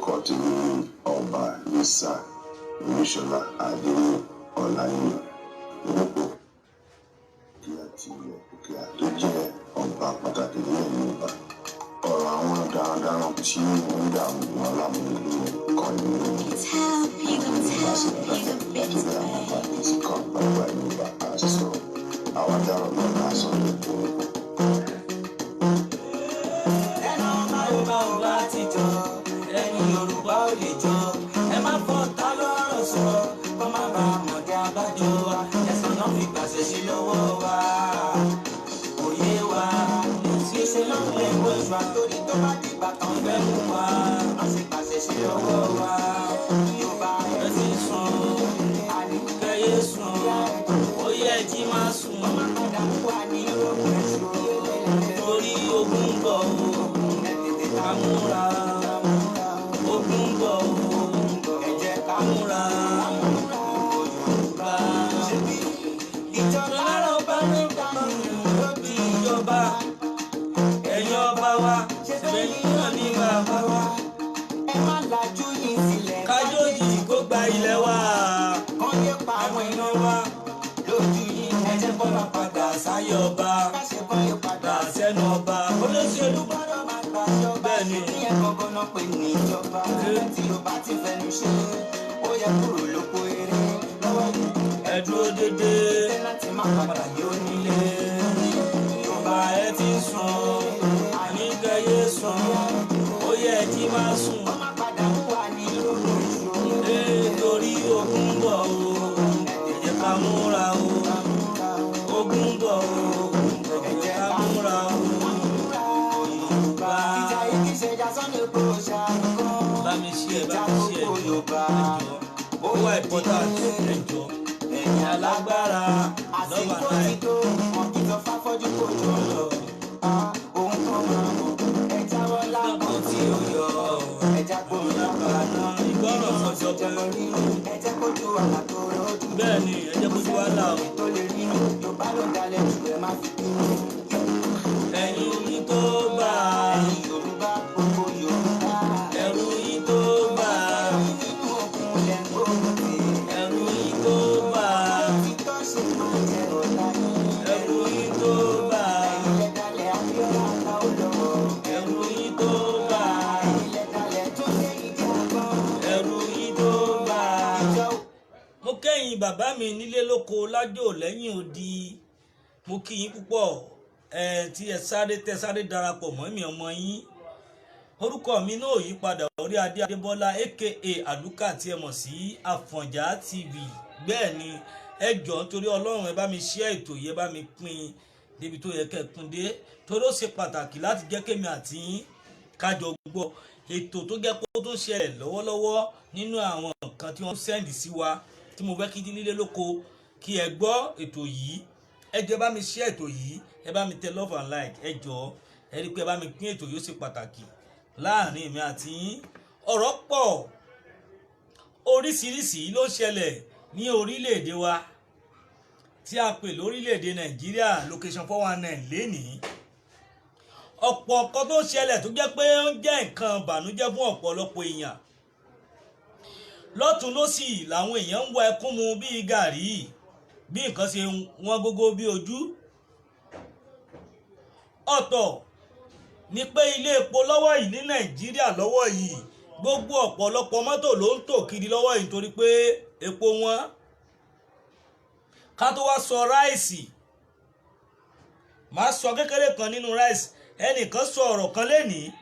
orúkọ tí ní ọba Lisa Oníṣọlá Adéwọ̀ Ọláyíyan Olóko kí àti ilẹ̀ òkè tó jẹ́ ọba pàtàkì nílẹ̀ Yorùbá. Ọ̀rọ̀ àwọn darandaran tí wọ́n ń dààmú wọn lámúlò kan nínú ìbáṣepọ̀ nítorí àwọn pàtàkì kan gbàgbà Yorùbá àti sọ̀rọ̀ àwọn darandaran náà sọ lóko. ẹnu ọba Yorùbá ò bá ti jọ ẹni Yorùbá ò lè jọ ẹ má fọ́ ta lọ́rọ̀ sọ kọ́ má bàa mọ̀dé abájọ wa ẹ̀sán náà fi gbàṣẹ sí lọ́wọ́ wa òye wa ṣíṣe ló ń lè wo ìṣù àtòrí tó bá dìgbà tán fẹ́ mú wa wọ́n sì gbàṣẹ sí lọ́wọ́ wa Yorùbá ẹ ti sùn àníkẹ́yẹ sùn ó yẹ jí má sùn ọmọ padà wà ní ìrọ̀rùn ẹ̀ṣọ́ torí ogun bọ̀ ẹ tètè ká múra ogun bọ̀ ẹ jẹ́ ká múra Yorùbá ìjọba ọba ní dání ló di ìjọba ẹ̀yin ọba wa ṣẹ̀yìn náà ní bàbá wa ẹ má lajú yìí sílẹ̀ kájọ́jì kó gba ilẹ̀ wa kán yé pa àwọn iná wa lójú yìí ẹ jẹ́ bọ́lá padà sáyé ọba káṣe bọ́lá padà sẹ́nu ọba olóṣèlú gbọ́dọ̀ máa gbàjọba ní ẹ̀ gangan náà pè ní ìjọba tí o bá ti fẹnu ṣe ó yẹ kúrò lóko eré lọ́wọ́ yìí ẹ dúró dédé láti má padà yóò nílé Yorùbá ẹ ti sùn àníkẹ́yẹ sùn ó yẹ jí má sùn ó má padà wà ní lóko torí ogun bọ̀ o ẹ jẹ́ ká múra o ogun bọ̀ o ẹ jẹ́ ká múra o Yorùbá ìjà yìí kì í ṣe ìjà Sunday kò ṣàkóso bá mi ṣe Yorùbá ó wà important ẹjọ́ ẹ̀yin alágbára lọ́wọ́ náà ètò wọn kì í sọ fáfọ́jú kò jọ lọ ohun tó máa mọ̀ ẹ jáwọ́ lápò tí ó yọ ẹ já gbóhùn lápàdà ìgbọ́ràn sọ̀tọ̀ jẹ́ rírun ẹ jẹ́ kójú àlà tó rọ́ọ̀dù bẹ́ẹ̀ ni ẹ jẹ́ kójú àlà o tó lè rírun Yorùbá ló dalẹ̀ jù ẹ má fi bínú ẹ̀yin yìí tó bá ẹ̀yin Yorùbá gbogbo Yorùbá ẹ̀rù yìí tó bá nínú òkun lẹ́ ń gbóhùn tì ẹ̀rù yìí tó bá títọ́ ṣe máa jẹ ọ̀la yìí ẹ̀rù yìí tó bá ilẹ̀ dalẹ̀ Abíọ́lá ká ó lọ ẹ̀rù yìí tó bá ilẹ̀ dalẹ̀ tó lé ìjà gan ẹ̀rù yìí tó bá. Mo kẹ́yìn bàbá mi nílé lóko lájò lẹ́yìn odi mo kí yín púpọ̀ tí ẹ sáré darapọ̀ mọ́ mi ọmọ yín orúkọ mi náà yí padà orí adé Adébọ́lá aka àdúkà tí ẹ mọ̀ sí Àfọ̀njá TV bẹ́ẹ̀ ni ẹ jọ̀ọ́ nítorí Ọlọ́run ẹ bá mi share ètò yìí ẹ bá mi pín débi tó yẹ kẹ́ pín dé torí ó ṣe pàtàkì láti jẹ́ kémi àti yín kájọ gbọ́ ètò tó jẹ́ pé ó tó ṣẹlẹ̀ lọ́wọ́lọ́wọ́ nínú àwọn nǹkan tí wọ́n sẹ́ndì sí wa tí mo fẹ́ kí nílé lóko kí ẹ gbọ́ ètò yìí ẹ jọ̀ọ́ bá mi share ètò yìí ẹ bá mi tẹ love and like ẹ jọ̀ọ́ ẹ rí pé ẹ bá mi pín ètò yìí ó ṣe pàtàkì láàrin èmi àti yín ọ̀rọ̀ pọ̀ oríṣiríṣi ló ṣẹlẹ̀ ní orílẹ̀-èdè wa tí a pè lórílẹ̀-èdè Nàìjíríà location 419 lénìí ọ̀pọ̀ nǹkan tó ṣẹlẹ̀ tó jẹ́ pé ó jẹ́ nǹkan ìbànújẹ́ fún ọ̀pọ̀lọpọ̀ èèyàn lọ́tún lósì làwọn èèyàn ń wọ ẹkún mu bíi gàrí bí nǹkan ṣe wọ́n gógó bí ojú ọ̀tọ̀ ni pé ilé epo lọ́wọ́ yìí ní Nàìjíríà lọ́wọ́ yìí gbogbo ọ̀pọ̀lọpọ̀ mọ́tò ló ń tò kiri lọ́wọ́ yìí nítorí pé epo wọn ká tó wá sọ ráìsì máa sọ kékeré kan nínú ráìsì ẹnìkan sọ ọ̀rọ̀ kan lénìí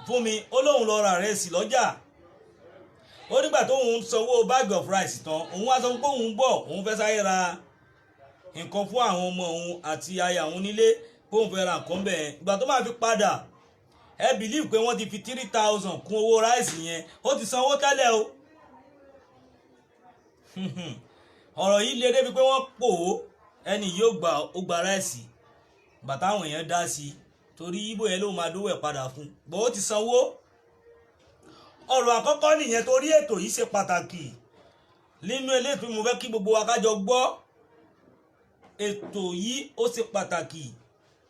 fún mi ó lóun lọ ra ráìsì lọ́jà ó nígbà tó òun sanwó bag of rice tán òun wá sọ pé òun bọ̀ òun fẹ́ sáré ra nǹkan fún àwọn ọmọ òun àti aya òun nílé kóun fẹ́ ra nǹkan bẹ́ẹ̀ ìgbà tó máa fi padà ẹ bìlíì pé wọ́n ti fi 3,000 kún owó ráìsì yẹn ó ti sanwó tẹ́lẹ̀ o ọ̀rọ̀ yìí lé débi pé wọ́n pò ó ẹni yóò gba ráìsì bàtà àwọn èèyàn dá sí i torí ibo yẹn ló máa dówó ẹ̀ padà fún bó ó ti sanwó ọ̀rọ̀ àkọ́kọ́ nìyẹn torí ètò yìí ṣe pàtàkì nínú eléyìí tí mo fẹ́ kí gbogbo wa kájọ gbọ́ ètò yìí ó ṣe pàtàkì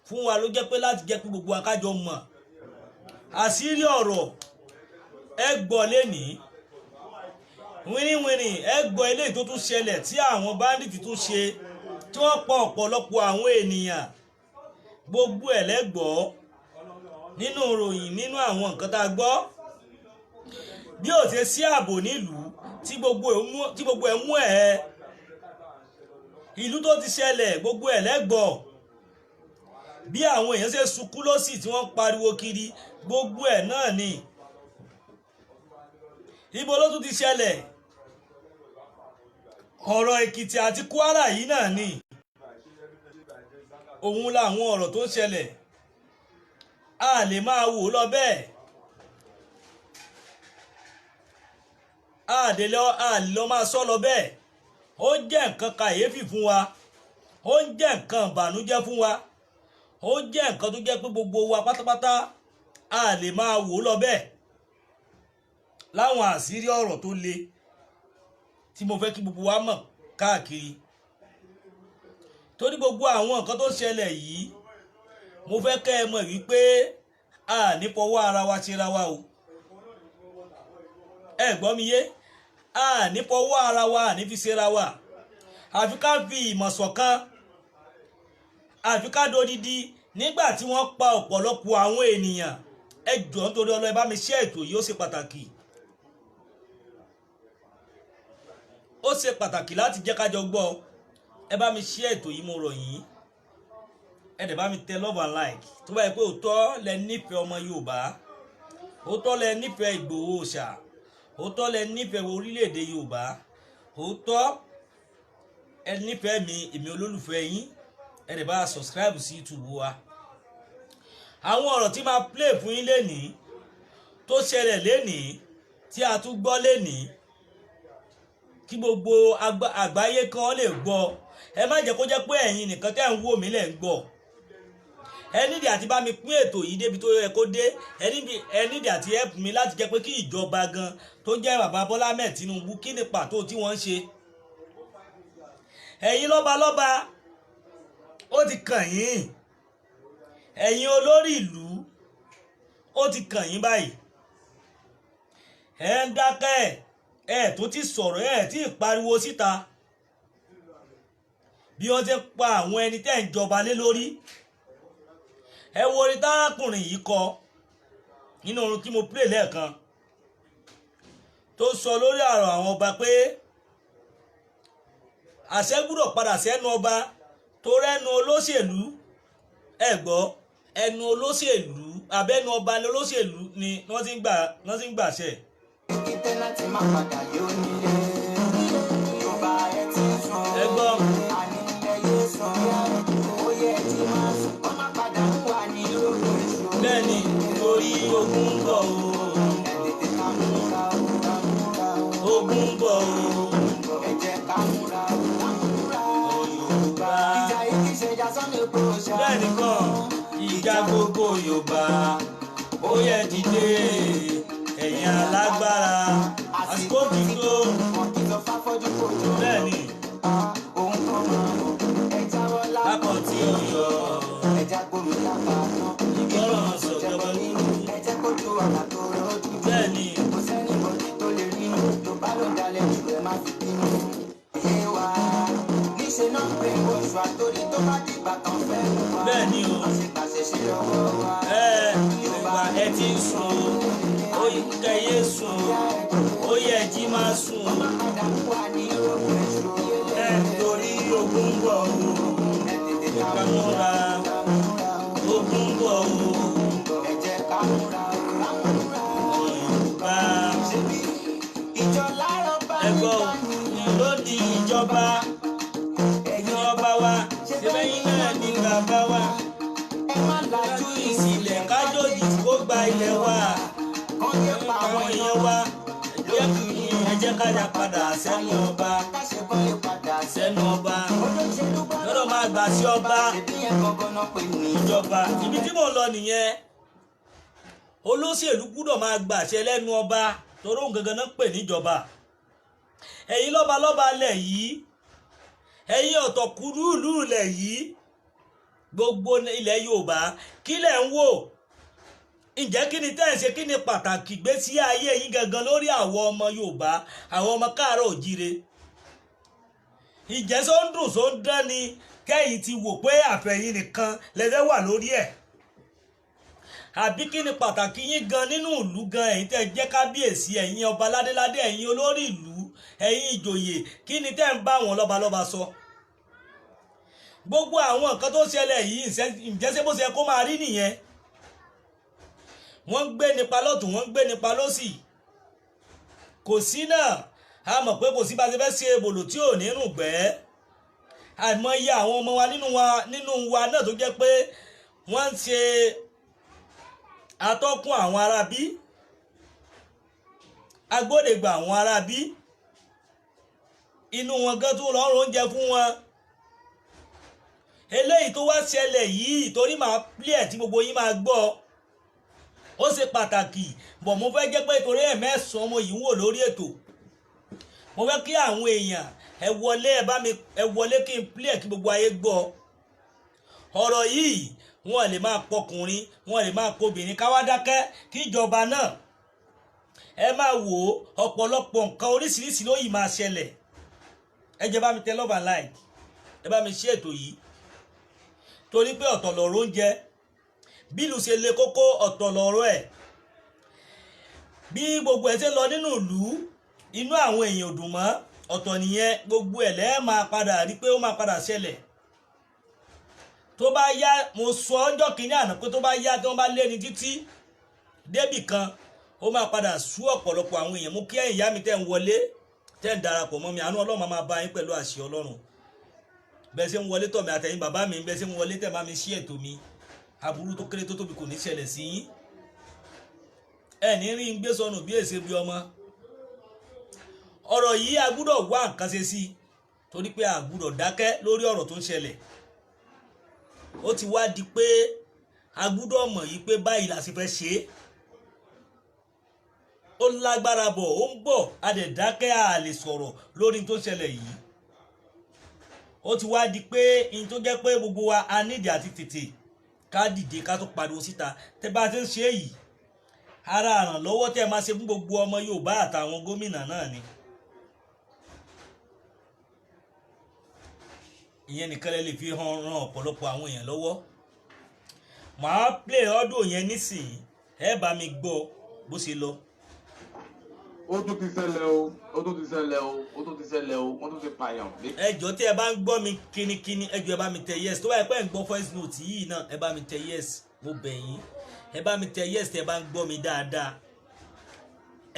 fún wa ló jẹ́ pé láti jẹ́ pé gbogbo wa kájọ mọ̀ àṣírí ọ̀rọ̀ ẹ gbọ́ lénìí wíníwíní ẹ gbọ́ eléyìí tó tún ṣẹlẹ̀ tí àwọn báńdíìtì tún ṣe tí wọ́n pa ọ̀pọ̀lọpọ̀ àwọn ènìyàn gbogbo ẹ̀ lẹ́gbọ́ nínú ìròyìn nínú àwọn nǹkan tá a gbọ́ bí ó ṣe sí ààbò nílùú tí gbogbo ẹ̀ mú ẹ̀ ìlú tó ti ṣẹlẹ̀ gbogbo ẹ̀ lẹ́gbọ́ bí àwọn èèyàn ṣe sunkún lọ́sì tí wọ́n pariwo kiri gbogbo ẹ̀ náà ni ibo ló tún ti ṣẹlẹ̀ ọ̀rọ̀ Èkìtì àti Kwara yìí náà ni òun làwọn ọ̀rọ̀ tó ń ṣẹlẹ̀ a lè máa wò lọ bẹ́ẹ̀ a lè lọ máa sọ lọ bẹ́ẹ̀ ó jẹ́ nǹkan kàyéfì fún wa ó jẹ́ nǹkan ìbànújẹ́ fún wa ó jẹ́ nǹkan tó jẹ́ pé gbogbo wa pátápátá a lè máa wò lọ bẹ́ẹ̀ láwọn àṣírí ọ̀rọ̀ tó le tí mo fẹ́ kí gbogbo wa mọ̀ káàkiri torí gbogbo àwọn nǹkan tó ṣẹlẹ̀ yìí mo fẹ́ kẹ́ ẹ mọ̀ wípé a ní fọwọ́ ara wa ṣera wa o ẹ gbọ́ mi yé a ní fọwọ́ ara wa ní fi ṣera wa àfi ká fi ìmọ̀ ṣọ̀kan àfi ká dodidi nígbà tí wọ́n pa ọ̀pọ̀lọpọ̀ àwọn ènìyàn ẹ jọ̀ọ́ nítorí Ọlọ́run ẹ bá mi share ètò yìí ó ṣe pàtàkì láti jẹ́ kájọ gbọ́ ẹ bá mi share ètò yìí mo rọ̀ yín ẹ dẹ̀ bá mi tẹ love and like tó bá yẹ pé òótọ́ lẹ nífẹ̀ẹ́ ọmọ Yorùbá òótọ́ lẹ nífẹ̀ẹ́ Ìgbòho Òòṣà òótọ́ lẹ nífẹ̀ẹ́ orílẹ̀-èdè Yorùbá òótọ́ ẹ nífẹ̀ẹ́ mi èmi olólùfẹ́ yín ẹ dẹ̀ bá subscribe sí YouTube wa àwọn ọ̀rọ̀ tí máa play fún yín lénìí tó ṣẹlẹ̀ lénìí tí a tún gbọ́ lénìí kí gbogbo àgbáyé kan lè gbọ́ ẹ má jẹ́ kó jẹ́ pé ẹ̀yin nìkan tẹ́ ń wò mí lẹ̀ ń gbọ́ ẹ nídìí àti bá mi pín ètò yìí débi tó yẹ kó dé ẹ nídìí àti help mi láti jẹ́ pé kí ìjọba gan tó jẹ́ bàbá Bọ́lá Ahmed Tinubu kí ni pàtó tí wọ́n ń ṣe ẹ̀yin lọ́balọ́ba ó ti kàn yín ẹ̀yin olórí ìlú ó ti kàn yín báyìí ẹ ń dákẹ́ ẹ tó ti sọ̀rọ̀ ẹ tí ì pariwo síta bí wọ́n ti pa àwọn ẹni tẹ́ ń jọba lé lórí ẹ wo orin tárákùnrin yìí kọ nínú orin tí mo play lẹ́ẹ̀kan tó sọ lórí ọ̀rọ̀ àwọn ọba pé àṣẹ gbúdọ̀ padà sẹ́nu ọba tó rẹ́nu olóṣèlú ẹ gbọ́ ẹnu olóṣèlú abẹ́nu ọba ní olóṣèlú ni wọ́n ti ń gbàṣẹ. Kíkẹ́ láti má padà yóò nílé Yorùbá ẹ ti sùn ẹ gbọ́ àní ẹyẹ sùn ó yẹ ti máa sùn kọ́ má padà wà ní lóko èso. bẹ́ẹ̀ni torí ogun ń bọ̀ ẹ tètè ká múra o ká múra o. ogun ń bọ̀ ẹ jẹ́ ká múra o ká múra o. Yorùbá ìjà igi ṣe já sọ́nà epo ṣá. bẹ́ẹ̀ni kan ìjà gbogbo Yorùbá ó yẹ dìde ẹ̀yin alágbára àsìkò ti tó bẹ́ẹ̀ni lápọ̀ tí ó yọ ìgbọ́ràn sọ̀jọba nínú bẹ́ẹ̀ni bẹ́ẹ̀ni o Yorùbá ẹ ti ń sùn ó kẹyẹ sùn ó yẹ jí máa sùn torí ogun ń bọ̀ ká múra ogun ń bọ̀ Yorùbá ẹ̀gbọ́ ló di ìjọba ẹ̀yin ọba wa ṣẹ́bẹ̀yìn náà ní bàbá wa kájú ìsìlẹ̀ kájòjì kó gba ilẹ̀ wa àwọn èèyàn wa ẹ jẹ́ ká dá padà sẹ́nu ọba lọ́dọ̀ máa gbà sí ọba ìjọba ibi tí mò ń lọ nìyẹn olóṣèlú gbúdọ̀ máa gbàṣẹ lẹ́nu ọba torí òun gangan náà pè níjọba ẹ̀yin lọ́balọ́ba lẹ̀ yìí ẹ̀yin ọ̀tọ̀kùlú lẹ̀ yìí gbogbo ilẹ̀ Yorùbá kí lẹ̀ ń wò ǹjẹ́ kí ni tẹ́ ẹ̀ ṣe, kí ni pàtàkì ìgbésí ayé yín gangan lórí àwọn ọmọ Yorùbá, àwọn ọmọ káàárọ̀ òjíire? ǹjẹ́ só ń dùn só ń dán ni kẹ́yìn ti wò pé àfẹ̀yìn nìkan lẹ́fẹ́ wà lórí ẹ̀? àbí kí ni pàtàkì yín gan nínú ìlú gan, ẹ̀yin tẹ́ jẹ́ kábíyèsí, ẹ̀yin ọba ládéládé, ẹ̀yin olórí ìlú, ẹ̀yin ìjòyè, kí ni tẹ́ ń bá wọn lọ́balọ́ba sọ? gbogbo àwọn nǹkan tó ṣẹlẹ̀ yìí ǹjẹ́ ṣé bó ṣe kó máa rí nìyẹn? wọ́n ń gbé nípa lọ́tún, wọ́n ń gbé nípa lọ́sì. kò sí náà, a mọ̀ pé kò sí bá ṣe fẹ́ ṣe èbòlò tí ò ní rùn gbẹ́. àìmọye àwọn ọmọ wa nínú wa náà tó jẹ́ pé wọ́n ń ṣe atọ́kùn àwọn arábí, agbódegbà àwọn arábí, inú wọn gan tó lọ́rùn oúnjẹ fún wọn. eléyìí tó wá ṣẹlẹ̀ yìí, torí màá plẹ̀ tí gbogbo yín máa gbọ́, ó ṣe pàtàkì. bọ̀ mo fẹ́ jẹ́ pé torí ẹ̀ mẹ́sàn-án mo yìí ń wò lórí ètò, mo fẹ́ kí àwọn èèyàn ẹ wọlé kí n plẹ̀ kí gbogbo ayé gbọ́. ọ̀rọ̀ yìí wọn lè máa pọkùnrin, wọn lè máa kobìnrin káwá dákẹ́ kí ìjọba náà ẹ máa wò ó. ọ̀pọ̀lọpọ̀ nǹkan oríṣiríṣi ló yìí máa ṣẹlẹ̀. ẹ jẹ́ bá mi tẹ love and like, ẹ bá mi ṣí ètò yìí, torí pé ọ̀tọ̀ lọ̀rọ̀ oúnjẹ, bí ìlú ṣe le kókó ọ̀tọ̀ lọ̀rọ̀ ẹ̀. bí gbogbo ẹ̀ ṣe lọ nínú ìlú, inú àwọn èèyàn ò dùn mọ́, ọ̀tọ̀ nìyẹn. gbogbo ẹ̀ lẹ́ẹ̀ máa padà rí pé ó máa padà ṣẹlẹ̀. tó bá yá, mo sọ ọjọ́ kìíní àná pé tó bá yá tí wọ́n bá lé ní títí débì kan, ó máa padà sú ọ̀pọ̀lọpọ̀ àwọn èèyàn. mú kí ẹ̀yin ìyá mi tẹ́ ń wọlé, tẹ́ ń darapọ̀ mọ́ mi, àánú Ọlọ́run máa bá yín pẹ̀lú àṣẹ Ọlọ́run. bẹ́ẹ̀ ṣe ń wọlé tọ̀ mí, àtẹ̀yìn bàbá mi, bẹ́ẹ̀ ṣe ń wọlé tẹ̀ bá mi ṣí ètò mi, aburú tó kéré tó tóbi kò ní ṣẹlẹ̀ sí yín. ẹni rí ń gbé sọnù bí èsè bí ọmọ. ọ̀rọ̀ yìí a gbúdọ̀ wá nǹkan ṣe sí, torí pé a gbúdọ̀ dákẹ́ lórí ọ̀rọ̀ tó ń ṣẹlẹ̀. ó ti wá di pé a gbúdọ̀ mọ̀ yìí pé báyìí la ṣe fẹ́ ṣe é. ó lágbára bọ̀, ó ń bọ̀, a dẹ̀ dákẹ́, a lè sọ̀rọ̀ lórí tó ń ṣẹlẹ̀ yìí. ó ti wá di pé in tó jẹ́ pé gbogbo wa a nídìí àti tètè ká dìde ká tó pariwo síta. tẹ́ bá ti ń ṣe èyí, ara àrànlọ́wọ́ tẹ́ máa ṣe fún gbogbo ọmọ Yorùbá àtàwọn gómìnà náà ni. ìyẹn nìkan lè fi ran ọ̀pọ̀lọpọ̀ àwọn èèyàn lọ́wọ́. màá play ọdún yẹn nísìnyí, ẹ bá mi gbọ́ bó ṣe lọ. ó tún ti ṣẹlẹ̀ o, ó tún ti ṣẹlẹ̀ o, ó tún ti ṣẹlẹ̀ o, wọ́n tún ti pààyàn. ẹjọ́ tí ẹ bá ń gbọ́ mi kínníkínní, ẹjọ́ ẹ bá mi tẹ yes. tó bá yẹ pé ẹ ń gbọ́ voice note yìí náà, ẹ bá mi tẹ yes, mo bẹ̀ yín. ẹ bá mi tẹ yes tí ẹ bá ń gbọ́ mi dáadáa.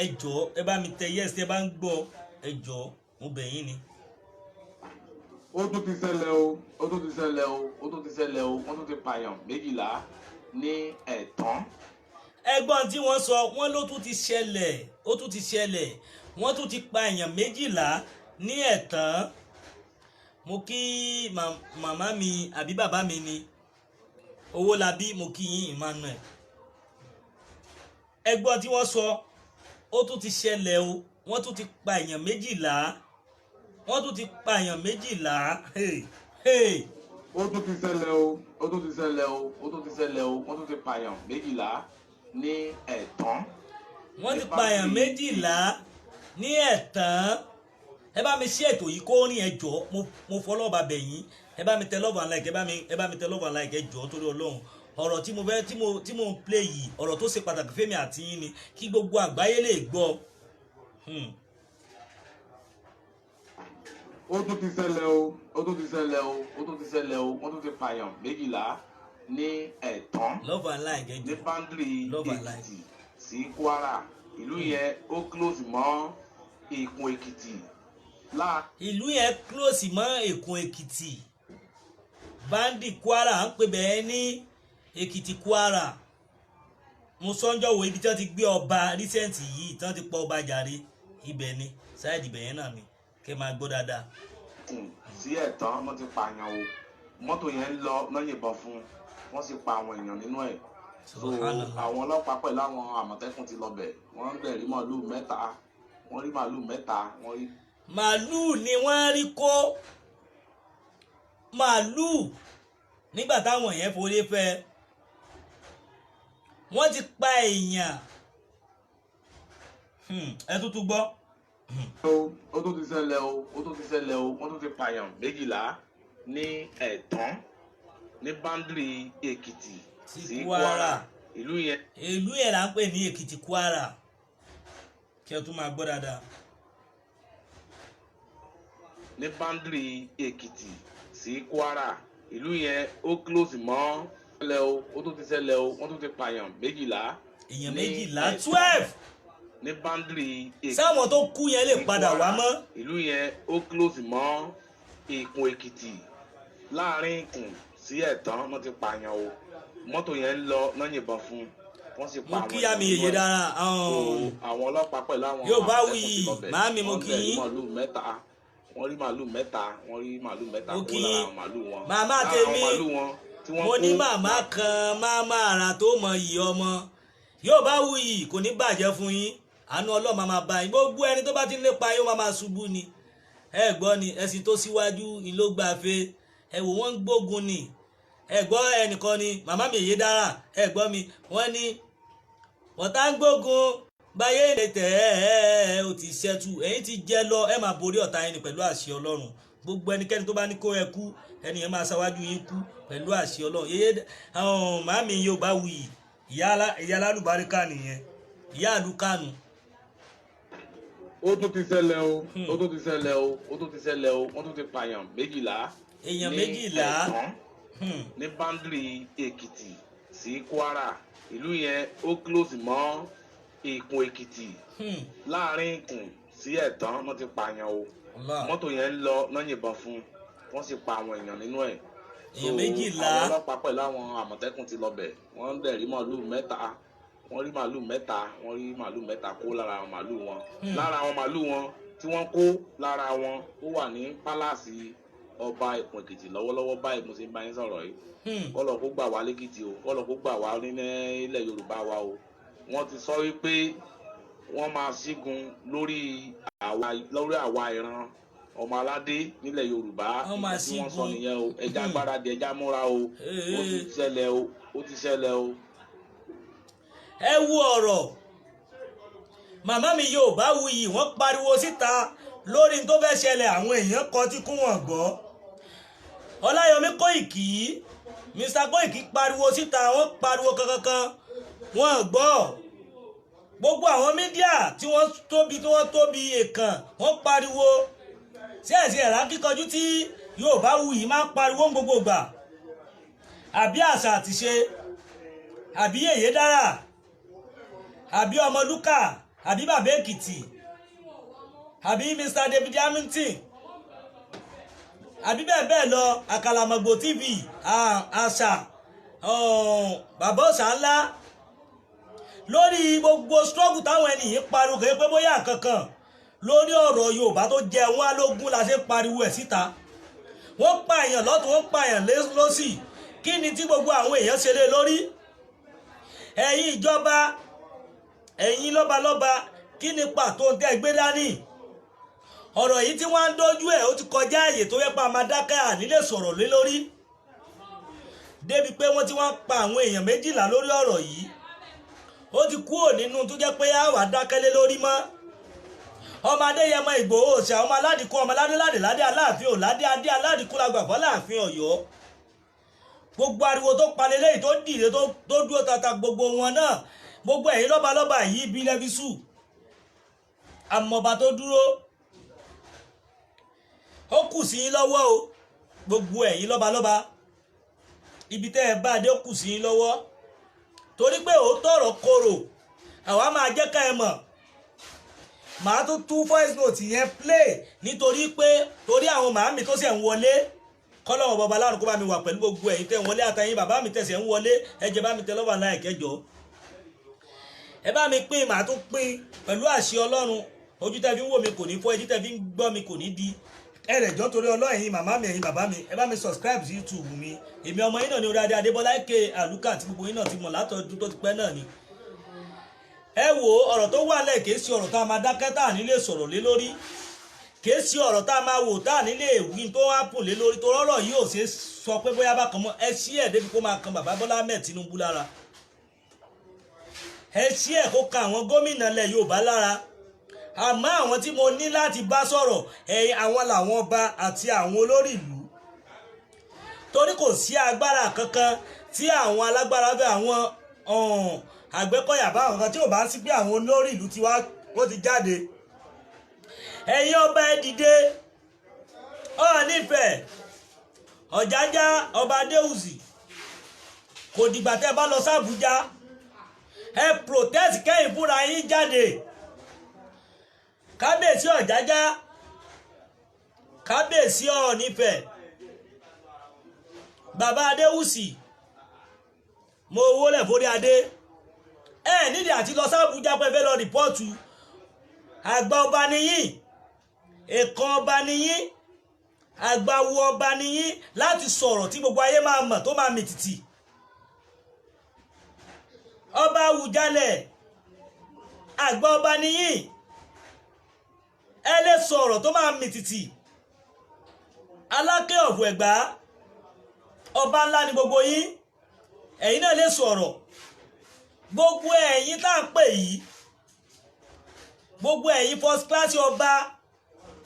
ẹjọ́ ẹ bá mi tẹ yes tí ẹ bá ń gbọ́, ẹjọ́ mo bẹ̀ yín ni. ó tún ti ṣẹlẹ̀ o, ó tún ti ṣẹlẹ̀ o, ó tún ti ṣẹlẹ̀ o, wọ́n tún ti pààyàn 12 ní Ẹ̀tàn. ẹgbọ́n tí wọ́n sọ, wọ́n ló tún ti ṣẹlẹ̀, ó tún ti ṣẹlẹ̀, wọ́n tún ti pa èèyàn 12 ní Ẹ̀tàn. mo kí màmá mi àbí bàbá mi ni Owólabí, mo kí yín Emmanuel. ẹgbọ́n tí wọ́n sọ, ó tún ti ṣẹlẹ̀ o, wọ́n tún ti pa èèyàn 12, wọ́n tún ti pa èèyàn 12. ó tún ti ṣẹlẹ̀ o, ó tún ti ṣẹlẹ̀ o, ó tún ti ṣẹlẹ̀ o, wọ́n tún ti pààyàn 12 ní Ẹ̀tàn. wọ́n ti pa èèyàn 12 ní Ẹ̀tàn. ẹ bá mi ṣí ètò yìí kó rìn, ẹjọ́ mo fọlọ́ọ̀bà bẹ̀ yín. ẹ bá mi tẹ love and like, ẹ bá mi tẹ love and like, ẹjọ́ torí Ọlọ́run. ọ̀rọ̀ tí mo fẹ́ tí mo ń play yìí, ọ̀rọ̀ tó ṣe pàtàkì fẹ́mi àti yín ni, kí gbogbo àgbáyé lè gbọ́. ó tún ti ṣẹlẹ̀ o, ó tún ti ṣẹlẹ̀ o, ó tún ti ṣẹlẹ̀ o, wọ́n tún ti pààyàn 12 ní Ẹ̀tàn. love and like, ẹjọ́ ní báńdìrì like. Ekiti sí Kwara. ìlú yẹn ó close mọ́ Ìkun Ekiti. ìlú yẹn close mọ́ Ìkun Ekiti. báńdì Kwara à ń pè bẹ́ẹ̀ ní Ekiti Kwara. mo sọ́njọ́ wo ibi tí wọ́n ti gbé ọba recent yìí, tí wọ́n ti pa ọba jàre, ibẹ̀ ni sáìdì ibẹ̀ yẹn náà ni, kẹ́ máa gbọ́ dáadáa. sí Ẹ̀tàn wọ́n ti pààyàn o, mọ́tò yẹn ń lọ náà yìnbọn fún, wọ́n sì pa àwọn èèyàn nínú ẹ̀. so àwọn ọlọ́pàá pẹ̀lú àwọn àmọ̀tẹ́kùn ti lọ bẹ̀, wọ́n ń bẹ̀ rí màálù 3, wọ́n rí màálù 3, wọ́n rí. màálù ni wọ́n rí kó, màálù nígbà táwọn yẹn forí fẹ́. wọ́n ti pa èèyàn ẹ tuntun gbọ́. ó tún ti ṣẹlẹ̀ o wọ́n tún ti pààyàn 12 ní ẹ̀tàn ní báńdìrì èkìtì sí kwara ìlú yẹn là ń pè ní èkìtì kwara kí ẹ tún máa gbọ́ dáadáa. ní báńdìrì èkìtì sí kwara ìlú yẹn ó close mọ́ ṣẹlẹ̀ o ó tún ti ṣẹlẹ̀ o wọ́n tún ti pààyàn 12. èèyàn 12 ní báńdìrì èkìtì. sáwọn tó kú yẹn lè padà wá mọ́. ìlú yẹn ó close mọ́ ìkùn èkìtì láàrin ìkùn sí ẹ̀tàn wọ́n ti pààyàn o mọ́tò yẹn ń lọ náà yìnbọn fún wọ́n sì pa àwọn mo kí àmì èyí dára. àwọn ọlọ́pàá pẹ̀lú àwọn yóò bá wí màámi mo kí yín. wọ́n rí màálù mẹ́ta kó lára àwọn màálù wọn. màmá tèmi mo ní màmá kan máma ara tó mọ iyì ọmọ yóò bá wù yìí kò ní bàjẹ́ fún yín àánú ọlọ́mọ máa bá yín gbogbo ẹni tó bá ti ń lépa yóò máa ṣubú ni ẹ gbọ́ ni ẹ̀sìn tó síwájú ìlógbàfẹ́ ẹ wò wọ́n ń gbógun ni ẹ gbọ́ ẹnìkan ni màmá mi èyí dára ẹ gbọ́ mi wọ́n ní wọ́n tá ń gbógun báyé lè tẹ̀ ẹ́ ò ti ṣẹ́tù ẹ̀yin ti jẹ́ lọ ẹ máa borí ọ̀tá yín ni pẹ̀lú àṣẹ ọlọ́run gbogbo ẹnikẹ́ni tó bá ní kó ẹ kú ẹnìyẹn máa ṣáwájú yín kú pẹ̀lú àṣẹ ọlọ́run yéyé màmí yóò bá wù yìí ìyá alálùbáríkà nìyẹn ìyá àlùkànù. ó tún ti ṣẹlẹ̀ o wọ́n tún ti pààyàn 12. èèyàn 12 ní báńdìrì èkìtì sí kwara ìlú yẹn ó close mọ́ ìkùn èkìtì láàrin ìkùn sí ẹ̀tàn wọ́n ti pààyàn o mọ́tò yẹn ń lọ náà yìnbọn fún wọ́n sì pa àwọn èèyàn nínú ẹ̀. èèyàn 12 àwọn ọlọ́pàá pẹ̀lú àwọn àmọ̀tẹ́kùn ti lọ bẹ̀ wọ́n dẹ̀ rí màálù mẹ́ta kó lára àwọn màálù wọn. lára àwọn màálù wọn tí wọ́n kó lára wọn ó wà ní pálásì ọba ìkùn èkìtì lọ́wọ́lọ́wọ́ báyìí mo ti ń bá yín sọ̀rọ̀ yìí kọ́lọ̀ kó gbà wá lẹ́kìtì o kọ́lọ̀ kó gbà wá nílẹ̀ yorùbá wa o wọ́n ti sọ wípé wọ́n máa ṣígun lórí àwa ìran ọmọ aládé nílẹ̀ yorùbá tí wọ́n sọ nìyẹn o ẹja gbáradì ẹja múra o ó ti ṣẹlẹ̀ o. ẹ wo ọ̀rọ̀ màmá mi yóò bá wù yìí wọ́n pariwo síta lórí tó fẹ́ ṣẹlẹ̀ àwọn èèyàn kan tí kún wọn gbọ́ ọláyọmí kóìkì mr kóìkì pariwo síta wọ́n pariwo kankan wọ́n gbọ́ gbogbo àwọn mídíà tí wọ́n tóbi èkán wọ́n pariwo sí ẹ̀sìn ẹ̀rá kíkanjú tí yóò bá wù yìí máa pariwo gbogbo gbà àbí àṣà àtiṣe àbí yèyé dára àbí ọmọlúkà àbí bàbá èkìtì àbí mr david hamilton àbí bẹ́ẹ̀ bẹ́ẹ̀ lọ àkàlàmọ̀gbò tv àṣà bàbá òṣà ńlá lórí gbogbo struggle táwọn ènìyàn pariwo kò yẹ pé bóyá kankan lórí ọ̀rọ̀ yorùbá tó jẹ wọn alógún la ṣe pariwo ẹ̀ síta wọ́n pààyàn lọ́tún wọ́n pààyàn lọ́sì kí ni tí gbogbo àwọn èèyàn ṣe lé lórí ẹ̀yin ìjọba ẹ̀yin lọ́balọ́ba kí ni pàtó tẹ́ gbé dání ọ̀rọ̀ yìí tí wọ́n ń dojú ẹ̀ ó ti kọjá àyè tó yẹ pa máa dákẹ́ ànílè sọ̀rọ̀ lé lórí débi pé wọ́n ti wọ́n pa àwọn èèyàn 12 lórí ọ̀rọ̀ yìí ó ti kúrò nínú tó jẹ́ pé àwa dákẹ́ lé lórí mọ́ ọmọ adéyẹmọ ìgbòho òṣà ọmọ aládìkú ọmọ ládé aláàfin òládé adé aládìkú lágbàfọ́ láàfin ọ̀yọ́ gbogbo ariwo tó palẹ̀ lẹ́yìn tó dìde tó dúró tata gbogbo wọn náà gbogbo ẹ̀yin lọ́balọ́ba yìí bí lẹ́físù àmọ̀bà tó dúró ó kù sí yín lọ́wọ́ o gbogbo ẹ̀yin lọ́balọ́ba ibi tẹ́ ẹ bá dé ó kù sí yín lọ́wọ́ torí pé òótọ́ ọ̀rọ̀ korò àwa máa jẹ́ ká ẹ mọ̀ màá tún tú voice note yẹn play nítorí pé torí àwọn màámi tó ṣẹ̀ ń wọlé kọ́lọ́wọ́ bàbá láàrún kó bá mi wà pẹ̀lú gbogbo ẹ̀yin tẹ́ ń wọlé àtàyìn bàbá mi tẹ̀sẹ̀ ń wọlé ẹ jẹ́ bá mi tẹ lọ́wọ́ láì kẹjọ ẹ bá mi pín màá tún pín pẹ̀lú àṣẹ ọlọ́run ojú tẹ́ fi ń wò mí kò ní fọ́ etí tẹ́ fi ń gbọ́ mi kò ní di ẹ̀rẹ̀jọ́ torí ọlọ́run ẹ̀yin màmá mi ẹ̀yin bàbá mi ẹ bá mi subscribe sí YouTube mi èmi ọmọ yín náà ní orí adé Adébọ́lá Eke Àlùkà àti gbogbo yín náà ti mọ̀ látọdún tó ti pẹ́ náà ni ẹ wo ọ̀rọ̀ tó wà lẹ̀ kìí sí ọ̀rọ̀ tá a máa dákẹ́ tá à nílé sọ̀rọ̀ lé lórí kìí sí ọ̀rọ̀ tá a máa wò tá à nílé ìwí tó wá pùn lé lórí tó rọ́rọ̀ yìí ò ṣe sọ pé bóyá bá kan mọ́ ẹ sí ẹ̀ débi kó máa kan bàbá Bọ́lá Ahmed Tinubu lára ẹ ṣí ẹ̀ kó ka àwọn gómìnà ilẹ̀ Yorùbá lára àmọ́ àwọn tí mo ní láti bá sọ̀rọ̀ àwọn làwọn ọba àti àwọn olórí ìlú torí kò sí agbára kankan tí àwọn alágbára bẹ́ẹ̀ àwọn Àgbẹ̀kọ̀yà bá àwọn kan tí ò bá sí pé àwọn olórí ìlú wọ́n ti jáde ẹ̀yin ọba ẹ dìde Ọọ̀nífẹ̀ Ọ̀jájá ọba Adéwùsì kò dìgbà tẹ́ bá lọ sí Àbújá ẹ protest kẹ́yìn fúnra yín jáde kábíyèsí Ọ̀jájá kábíyèsí Ọọ̀nífẹ̀ bàbá Adéwùsì mo wólẹ̀ forí adé nídìí àti lọ sí Àbújá pé fẹ́ lọ rìpọ́ọ̀tù àgbà ọba nìyí èèkàn ọba nìyí àgbàwo ọba nìyí láti sọ̀rọ̀ tí gbogbo ayé máa mọ̀ tó máa mìtìtì ọba Àwùjalẹ̀ àgbà ọba nìyí ẹ lè sọ̀rọ̀ tó máa mìtìtì Aláké of Ẹ̀gbá ọba ńlá ni gbogbo yín ẹ̀yin náà lè sọ̀rọ̀ gbogbo ẹ̀yin tá à ń pè yìí gbogbo ẹ̀yin first class ọba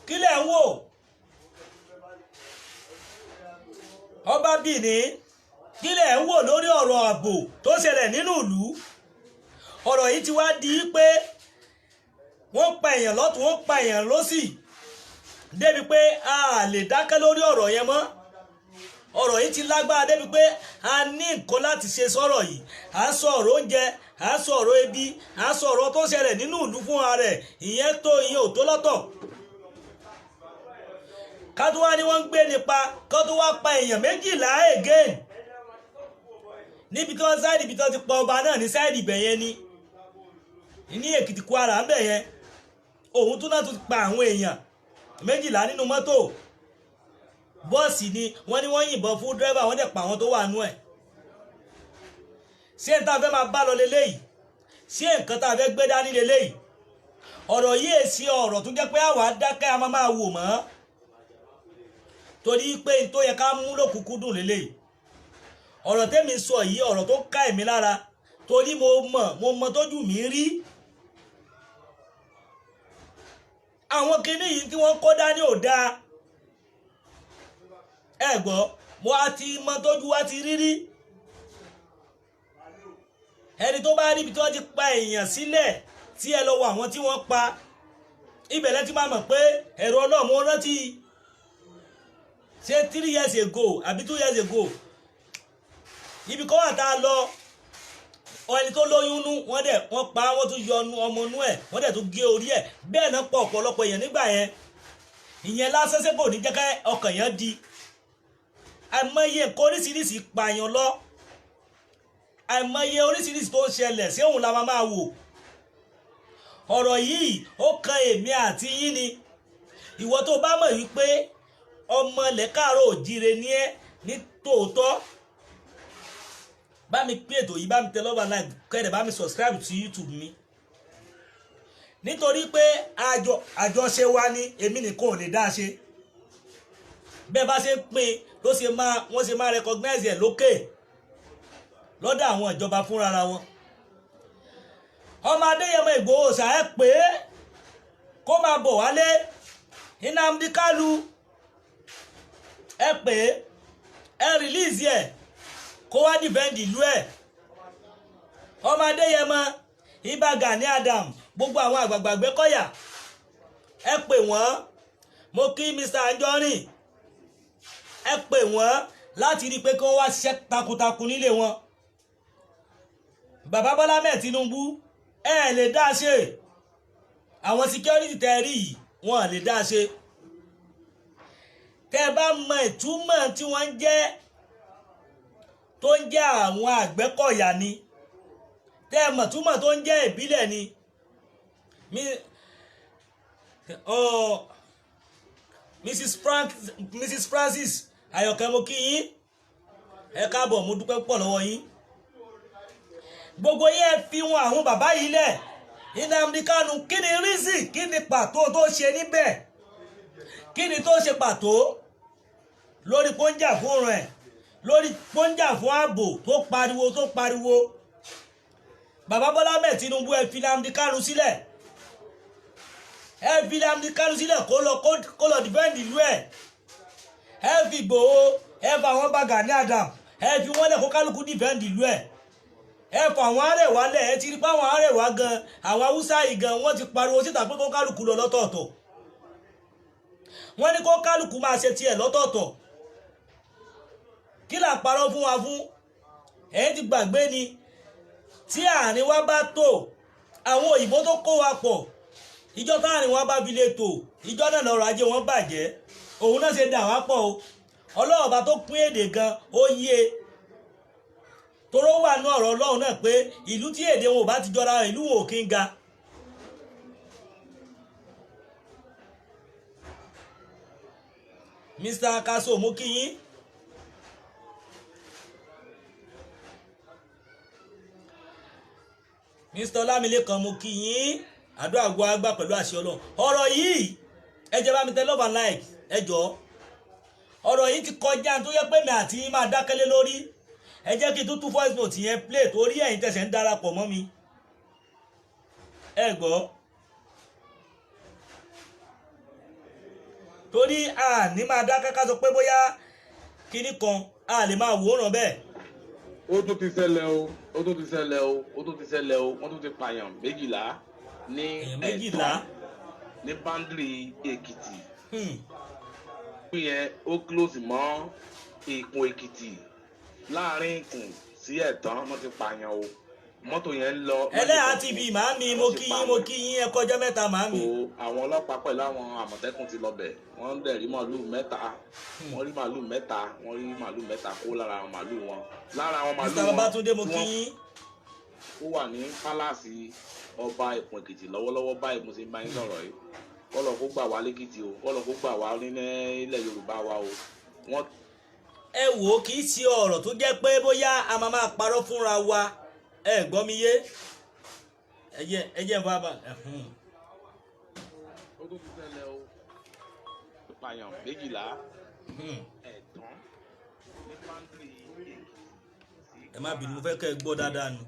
kílẹ̀ ń wò ọba Bìní kílẹ̀ ń wò lórí ọ̀rọ̀ ààbò tó ṣẹlẹ̀ nínú ìlú ọ̀rọ̀ yìí ti wá di pé wọ́n pa èèyàn lọ́tún wọ́n pa èèyàn lósì débi pé a lè dákẹ́ lórí ọ̀rọ̀ yẹn mọ́ ọ̀rọ̀ yìí ti lágbára débi pé a ní nǹkan láti ṣe sọ̀rọ̀ yìí à ń sọ ọ̀rọ̀ oúnjẹ à ń sọ ọ̀rọ̀ ebi à ń sọ ọ̀rọ̀ tó ṣẹlẹ̀ nínú ìlú fúnra rẹ̀ ìyẹn ò tó lọ́tọ̀ ká tó wá ní wọ́n ń gbé nípa ká tó wá pa èèyàn 12 again níbi tí wọ́n sáìdì ibi tí wọ́n ti pa ọba náà ní sáìdì ibẹ̀ yẹn ní Èkìtì Kwara ń bẹ̀ yẹn òun tún náà tún pa àwọn èèyàn 12 nínú mọ́tò bọ́ọ̀sì ni wọ́n ní wọ́n yìnbọn fún dírẹ́bà wọ́n dẹ̀ pa àwọn tó wà nú ẹ̀ ṣé n ta fẹ́ máa bá lọ leléyìí ṣé nǹkan tá a fẹ́ gbé dání leléyìí ọ̀rọ̀ yìí èsì ọ̀rọ̀ tó jẹ́ pé àwa dákẹ́ a máa wò mọ́ torí pé n tó yẹ ká mú lókùnkúndùn leléyìí ọ̀rọ̀ tẹ́mi sọ yìí ọ̀rọ̀ tó ká èmi lára torí mo mọ tójú mi rí àwọn kinní yìí tí wọ́n kó dání ò dáa ẹ gbọ́ mo á ti mọ tójú wá ti rírí ẹni tó bá rí ibi tí wọ́n ti pa èèyàn sílẹ̀ tí ẹ lọ wọ àwọn tí wọ́n pa ibẹ̀ lẹ́tí máa mọ̀ pé ẹ̀rọ náà mo rántí ṣé 3 years ago àbí 2 years ago ibi kan wà tá a lọ ẹni tó lóyún nú wọ́n pa wọ́n tún yọ ọmọ inú ẹ̀ wọ́n dẹ̀ tún gé orí ẹ̀ bẹ́ẹ̀ náà pọ̀ ọ̀pọ̀lọpọ̀ èèyàn nígbà yẹn ìyẹn lásán ṣé kò ní jẹ́ ká ọkàn yẹn di àìmọye nǹkan oríṣiríṣi pààyàn lọ àìmọye oríṣiríṣi tó ń ṣẹlẹ̀ sí òun la máa wò ọ̀rọ̀ yìí ó kan èmi àti yín ni ìwọ tó bá mọ̀ wípé ọmọ ilẹ̀ káàárọ̀ òjíire ní ẹ́ ní tòótọ́ bá mi pín ètò yìí bá mi tẹ lọ́wọ́ náà kẹ́rẹ̀ bá mi subscribe sí YouTube mi nítorí pé àjọṣe wa ni èmi nìkan ò lè dá ṣe bẹ́ẹ̀ bá ṣe ń pín wọ́n ṣe máa recognize ẹ̀ lókè lọ́dọ̀ àwọn ìjọba fúnra wọn ọmọ Adéyẹmọ Ìgbòho ṣá ẹ pé kó máa bọ̀ wálé Nnamdi Kanu ẹ pé ẹ release ẹ kó wá defend ìlú ẹ ọmọ Adéyẹmọ Ìbà Gani Adam gbogbo àwọn àgbààgbà Àgbẹ̀kọ̀yà ẹ pè wọ́n mo kí Mr. Anjorin ẹ pè wọ́n láti rí i pé kí wọ́n wá ṣiṣẹ́ takuntakun nílé wọn bàbá Bọ́lá mẹ́ẹ̀ Tinubu ẹ lè dá ṣe àwọn security tẹ́ rí yìí wọ́n lè dá ṣe tẹ́ bá mọ ìtumọ̀ tí wọ́n ń jẹ́ tó ń jẹ́ àwọn Àgbẹ̀kọ̀yà ni tẹ́ mọ̀ túmọ̀ tó ń jẹ́ ìbílẹ̀ ni Mrs. Francis Ayọ̀kẹ́ mo kí yín ẹ káàbọ̀ mo dúpẹ́ pọ̀ lọ́wọ́ yín gbogbo yẹn fi wọn àwọn bàbá yìí lẹ̀ Nnamdi Kanu kí ni rísì kí ni pàtó tó ṣe níbẹ̀ kí ni tó ṣe pàtó lórí pọ́njà fún rẹ̀ lórí pọ́njà fún ààbò tó pariwo bàbá Bọ́lá Ahmed Tinubu ẹ fi Nnamdi Kanu sílẹ̀, ẹ fi Nnamdi Kanu sílẹ̀ kó lọ dìfẹ́ǹdì ìlú ẹ̀, ẹ fi Ìgbòho, ẹ fa àwọn bá Gani Adams, ẹ fi wọ́n lẹ̀ kó kálukú dìfẹ́ǹdì ìlú ẹ̀, ẹ fa àwọn Arẹwà lẹ̀, ẹ ti rí pé àwọn Arẹwà gan àwọn Haúsá yìí gan wọ́n ti pariwo síta pé kó kálukú lọ lọ́tọ̀ọ̀tọ̀, wọ́n ní kó kálukú máa ṣe tiẹ̀ lọ́tọ̀ọ̀tọ̀. Kí là ń parọ́ fún wa fún? Ẹ̀yin ti gbàgbé ni tí àárín wa bá tò, àwọn òyìnbó tó kó wa pọ̀, ìjọ táàrin wa bá fi lè tò, ìjọ náà lọ́rọ̀ ajé wọn bàjẹ́, òun náà ṣe dà wá pọ̀ o. Ọlọ́ọ̀bá tó pín èdè gan ó yé, toró wà ní ọ̀rọ̀ Ọlọ́run náà pé ìlú tí èdè wọn ò bá ti jọra ìlú wọn ò kí ń ga. Mr. Akaso mo kí yín. Mr. Ọlámilékan mo kí yín. Àdúrà gbọ́ àgbà pẹ̀lú àṣẹ Ọlọ́run. Ọ̀rọ̀ yìí ẹ jẹ́ bá mi tẹ love and like ẹ jọ̀ọ́. Ọ̀rọ̀ yìí ti kọjá tó yẹ pé mi àti yín máa dákẹ́lé lórí. Ẹ jẹ́ kí n tún voice note yẹn play torí ẹ̀yin tẹ̀sẹ̀ ń darapọ̀ mọ́ mi. Ẹ gbọ́. Torí a ní máa dákẹ́ ká sọ pé bóyá kinní kan a lè máa wòran bẹ́ẹ̀. Ó tún ti ṣẹlẹ̀ o, ó tún ti ṣẹlẹ̀ o, ó tún ti ṣẹlẹ̀ o, wọ́n tún ti pààyàn méjìlá ní ẹ̀tàn ní báńdìrì Èkìtì. Yẹn ó close mọ́ Ìkun Èkìtì láàrin Ìkun sí ẹ̀tàn wọ́n ti pààyàn o. Mọ́tò yẹn ń lọ. Ẹlẹ́yà TV màámi mo kí yín ẹ kọjá mẹ́ta màámi. Àwọn ọlọ́pàá pẹ̀lú àwọn àmọ̀tẹ́kùn ti lọ bẹ̀, wọ́n ń dẹ̀ rí màálù mẹ́ta, wọ́n rí màálù mẹ́ta kó lára àwọn màálù wọn. Lára àwọn màálù wọn Mr. Babatunde mo kí yín. Ó wà ní pálásì ọba Ìkun Èkìtì lọ́wọ́lọ́wọ́ báyìí mo ṣe ń bá yín sọ̀rọ̀ yìí. Kọ́lọ̀ kó gbà wá lẹ́kìtì o, kọ́lọ̀ kó gbà wá nílẹ̀ Yorùbá wa o. Ẹ wò ó kì í ṣe ọ̀rọ̀ tó jẹ́ pé bóyá a máa parọ́ fúnra wa. Ẹ gbọ́ mi yé ẹ jẹ́ bàbá. Ó tó ti ṣẹlẹ̀ o. Ìpààyàn méjìlá ẹ̀tàn ní báńdìrì Èkìtì. Ẹ má bínú mo fẹ́ kẹ́ ẹ gbọ́ dáadáa ni.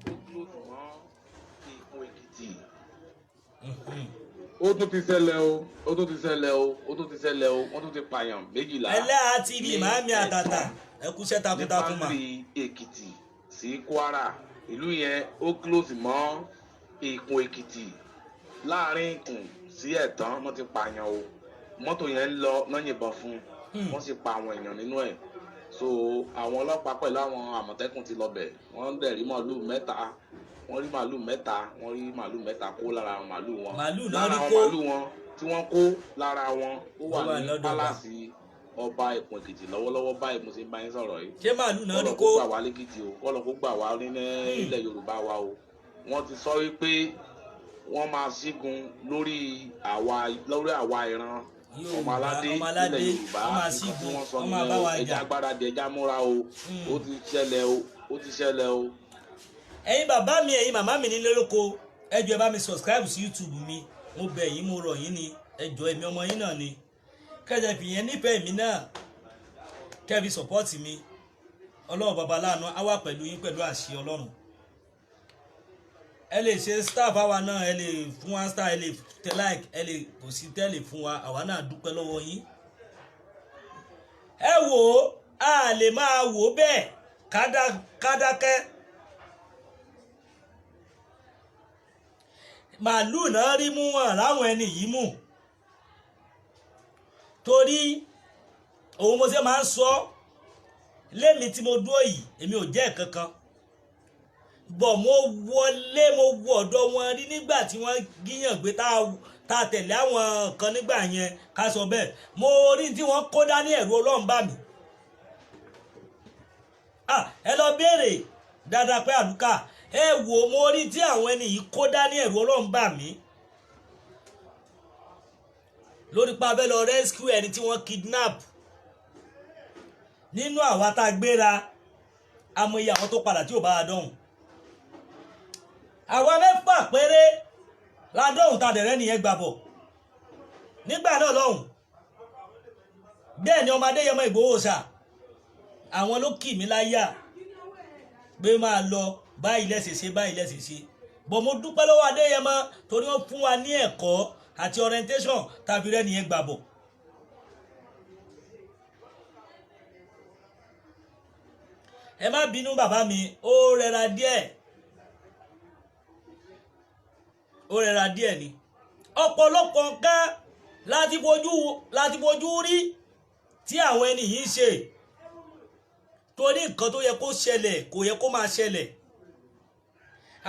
Ìkun Èkìtì. Ó tó ti ṣẹlẹ̀ o, ó tó ti ṣẹlẹ̀ o, ó tó ti ṣẹlẹ̀ o, wọ́n tó ti pààyàn méjìlá. Ẹlẹ́yà TV màámi àtàtà ẹ kú iṣẹ́ takuntakun mà. Ní báńdìrì Èkìtì sí Kwara. Ìlú yẹn ó close mọ́ Ìkun Èkìtì láàrin Ìkun sí ẹ̀tàn wọ́n ti pààyàn o. Mọ́tò yẹn ń lọ náà yìnbọn fún, wọ́n sì pa àwọn èèyàn nínú ẹ̀. So àwọn ọlọ́pàá pẹ̀lú àwọn àmọ̀tẹ́kùn ti lọ bẹ̀, wọ́n ń dẹ̀ rí màálù mẹ́ta, wọ́n rí màálù mẹ́ta kó lára àwọn màálù wọn. Lára àwọn màálù wọn tí wọ́n kó lára wọn ó wà ní pálásì ọba Ìkun Èkìtì lọ́wọ́lọ́wọ́ báyìí mo ṣe ń bá yín sọ̀rọ̀ yìí. Ṣé màálù náà ní kó? Kọ́lọ̀ kó gbà wá lẹ́kìtì o, kọ́lọ̀ kó gbà wá nílẹ̀ Yorùbá wa o. Wọ́n ti sọ wípé wọ́n máa ṣígun lórí àwa ìran ọmọ aládé nílẹ̀ Yorùbá. Wọ́n sọ nìyẹn ẹja agbára di ẹja múra o. Ó ti ṣẹlẹ̀ o, ó ti ṣẹlẹ̀ o. Ẹ̀yin bàbá mi ẹ̀yin màmá mi nílé lóko ẹ jọ̀ọ́ ẹ bá mi subscribe sí YouTube mi, mo bẹ̀ yín mo rọ̀ yín ni, ẹ jọ̀ọ́ èmi ọmọ yín náà ni. Kẹ́jẹ́ fi yẹn nífẹ̀ẹ́ mi náà kẹ́fi support mi. Ọlọ́run bàbá láàánú á wà pẹ̀lú yín pẹ̀lú àṣẹ Ọlọ́run. Ẹ lè ṣe star fáwa náà, ẹ lè fún wa star, ẹ lè tẹ like, ẹ lè kò sí tẹ́lẹ̀ fún wa, àwa náà dúpẹ́ lọ́wọ́ yín. Ẹ wò ó a lè máa wò ó bẹ́ẹ̀ ká dákẹ́. Màálù náà rí mú wọn láwọn ẹni yìí mú. Torí òun mo ṣe máa ń sọ lémi tí mo dúró yìí èmi ò jẹ́ kankan bọ̀ mo wọlé mo wọ ọ̀dọ̀ wọn rí nígbà tí wọ́n gíyàn gbé tá tẹ̀lé àwọn kan nígbà yẹn ká sọ bẹ́ẹ̀ mo rí tí wọ́n kó dání ẹ̀rù Ọlọ́run bá mi. Ẹ lọ béèrè dáadáa pé àlùkà ẹ wò mo rí tí àwọn ẹni yìí kó dání ẹ̀rù Ọlọ́run bá mi. Lórí pa abẹ́ lọ rescue ẹni tí wọ́n kidnap nínú àwa tá a gbéra amòye àwọn tó padà tí ò bá a dọ̀hùn. Àwa 6 péré ládọ́hùn tá dẹ̀rẹ́ nìyẹn gbàbọ̀ nígbà náà lọ́hùn. Bẹ́ẹ̀ ni ọmọ Adéyẹmọ Ìgbòho ṣà àwọn ló kì mí láyà pé máa lọ báyìí lẹ́sẹ̀ṣe bọ̀ mo dúpẹ́ lọ́wọ́ Adéyẹmọ torí wọ́n fún wa ní ẹ̀kọ́ àti orientation tàbí rẹ́ nìyẹn gbàbọ̀. ẹ má bínú bàbá mi, ó rẹra díẹ̀ ni ọ̀pọ̀lọpọ̀ nǹkan láti fojú rí tí àwọn ẹni yìí ń ṣe torí nǹkan tó yẹ kó ṣẹlẹ̀ kò yẹ kó máa ṣẹlẹ̀.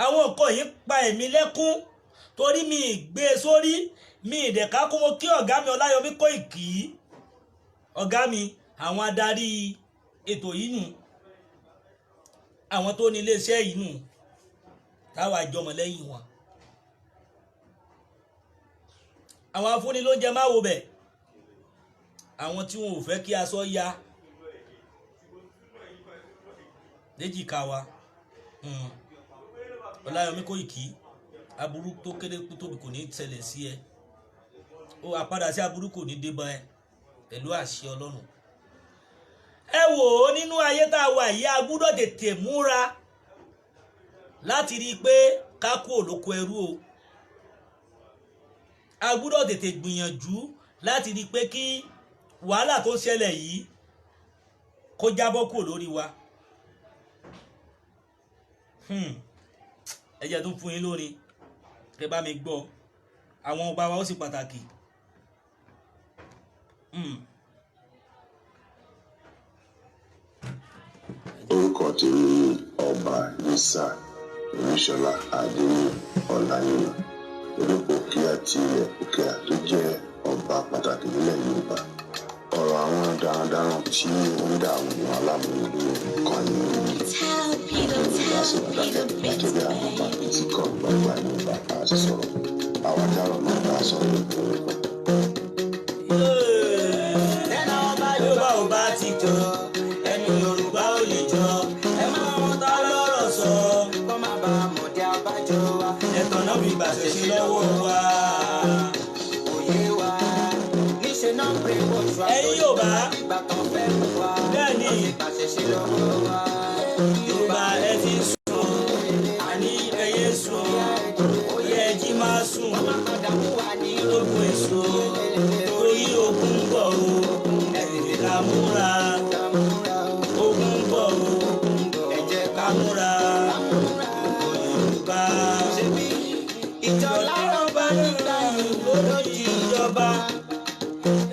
àwọn nǹkan yìí pa ẹ̀mí lẹ́kún torí mi gbé e sórí mi ìdẹ̀ká kó mo kí ọ̀gá mi Ọláyọmí Kóìkì ọ̀gá mi àwọn adarí ètò yìí nù àwọn tó ní iléeṣẹ́ yìí nù táwa ìjọmọ̀ lẹ́yìn wọn. àwọn afúnni ló jẹ máa wo bẹ̀ àwọn tí wọn ò fẹ́ kí aṣọ ya léjìká wa. Ọláyọmí Kóìkì aburú tó kéré tóbi kò ní ṣẹlẹ̀ sí ẹ, ó àpadà sí aburú kò ní dé bá ẹ pẹ̀lú àṣẹ Ọlọ́run. ẹ wò ó nínú ayé tá a wà yìí a gbúdọ̀ tètè múra láti rí i pé ká kú òlóko ẹrú o. a gbúdọ̀ tètè gbìyànjú láti rí i pé kí wàhálà tó ṣẹlẹ̀ yìí kó jábọ́ kúrò lórí wa. ẹ jẹ́ tó fún yín lórí kẹ́ bá mi gbọ́ àwọn ọba wa ó sì pàtàkì. orúkọ tèmi ni ọba Isa Oríṣọlá Adéyẹmọ Ọláyíwọ̀n olùkọ́ kíá tilẹ̀ òkèà tó jẹ́ ọba pàtàkì nílẹ̀ Yorùbá. ọ̀rọ̀ àwọn darandaran tí ó ń dà àwọn aláàmúlò kan ní Yorùbá sì pàtàkì nítorí àwọn ọba tí kò gbàgbà Yorùbá bá a sọ̀rọ̀ àwọn dárò náà bá a sọ̀rọ̀ lórúkọ. ẹnà ọba Yorùbá ò bá ti jọ ẹnu Yorùbá ò lè jọ ẹ máa wọn ta lọ́rọ̀ sọ kó má bá a mọ̀dé abájọ wa ẹ̀tàn náà fi gbàṣẹ sí lọ́wọ́ wa òye wa níṣẹ́ náà pé wọ́n ṣọ́ ẹ̀yin Yorùbá ìgbà kan fẹ́ mú wa bẹ́ẹ̀ ni gbàṣẹ sí lọ́wọ́ wa Yorùbá ẹ ti sùn àní ẹyẹ sùn ó yẹ jí máa sùn lógun èso torí ogun ń bọ̀ o ẹ tètè ká múra ogun ń bọ̀ o ẹ jẹ́ ká múra Yorùbá. ìjọ láwọn bá nígbà yìí lórí ìjọba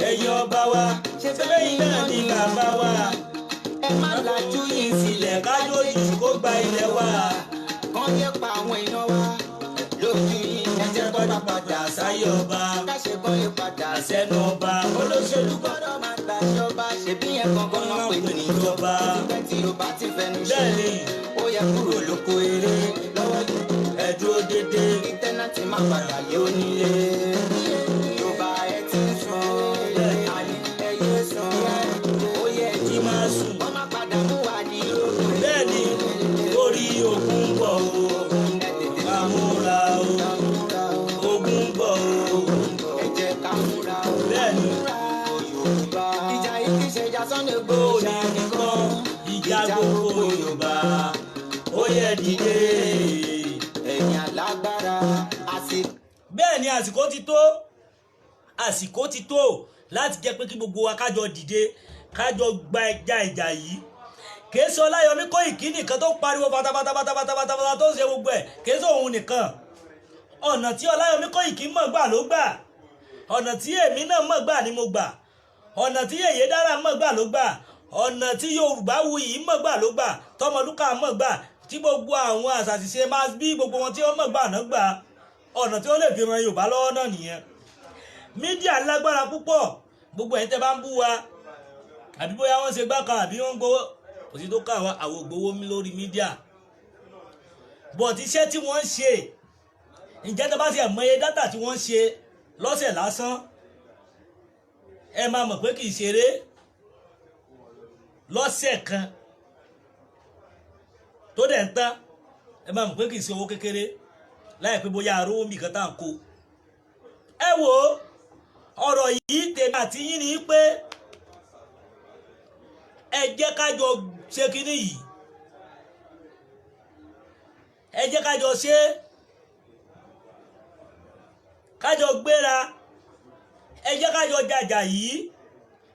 ẹ̀yin ọba wa ṣe bẹ́yìn náà ní bàbá wa ẹ má lajú yìí ilẹ̀ kájọ́jì kó gba ilẹ̀ wa kán yẹ pa àwọn èèyàn wa lójú yìí ẹ jẹ́ kó bá padà sáyé ọba káṣe kán lè padà àṣẹnu ọba olóṣèlú gbọ́dọ̀ máa gbàjọba ṣebí yẹn gangan náà pè ní ìjọba tipẹ́ tí o bá ti fẹnu ṣe bẹ́ẹ̀ni ó yẹ kúrò lóko eré lọ́wọ́ ẹ dúró dédé kí tẹ́nàtì má padà lé onílé Yorùbá ẹ ti ń sùn àní ẹ yé sùn ó yẹ jí máa sùn wọ́n má padà mú wa ní lóko eré bẹ́ẹ̀ni torí ogun ń bọ̀ o ká múra o ogun ń bọ̀ o ẹ jẹ́ ká múra o bẹ́ẹ̀ni Yorùbá ìjà yìí kì í ṣe ìjà Sunday Igboho nìkan ìjà gbogbo Yorùbá ó yẹ dìde. ẹ̀yin alágbára àsìkò. bẹ́ẹ̀ ni àsìkò ti tó láti jẹ́ pé kí gbogbo wa kájọ dìde kájọ gba ẹja ìjà yìí. kìí ṣe Ọláyọmí Kóìkì nìkan tó pariwo pátápátápátápátá tó ṣe gbogbo ẹ̀ kìí ṣe òun nìkan. ọ̀nà tí Ọláyọmí Kóìkì mọ̀ gbà ló gbà, ọ̀nà tí èmi náà mọ̀ gbà ni mo gbà, ọ̀nà tí Yèyé Dára mọ̀ gbà ló gbà, ọ̀nà tí Yorùbáwùyí mọ̀ gbà ló gbà, Tọmọlúkà mọ̀ gbà, tí gbogbo àwọn àṣàṣìṣe máa bí gbogbo wọn tí wọ́n mọ̀ gbà náà gbà. ọ̀nà tí wọ́n lè fi ran Yorùbá lọ́wọ́ náà nìyẹn. mídíà lágbára púpọ̀, gbogbo ẹ̀yin tẹ́ bá ń bú wa àbí bóyá wọ́n ṣe gbá kan àbí wọ́n ń gbowó kò sí tó ká àwọn ògbówó mi lórí mídíà. bọ̀t iṣẹ́ tí wọ́n ń ṣe ǹjẹ́ tó bá ti mọ iye dátà tí wọ́n ń ṣe lọ́sẹ̀ lásán ẹ máa mọ̀ pé kì í ṣeré. lọ́sẹ̀ kan tó dẹ̀ ń tán ẹ máa mọ̀ pé kì í ṣe owó kékeré láì pé bóyá arówó mi kan tá à ń kó. ẹ wo ọ̀rọ̀ yìí tèmi àti yín ni pé ẹ jẹ́ ká jọ ṣe kínní yìí, ẹ jẹ́ ká jọ ṣe kájọ gbéra ẹ jẹ́ kájọ jàjà yìí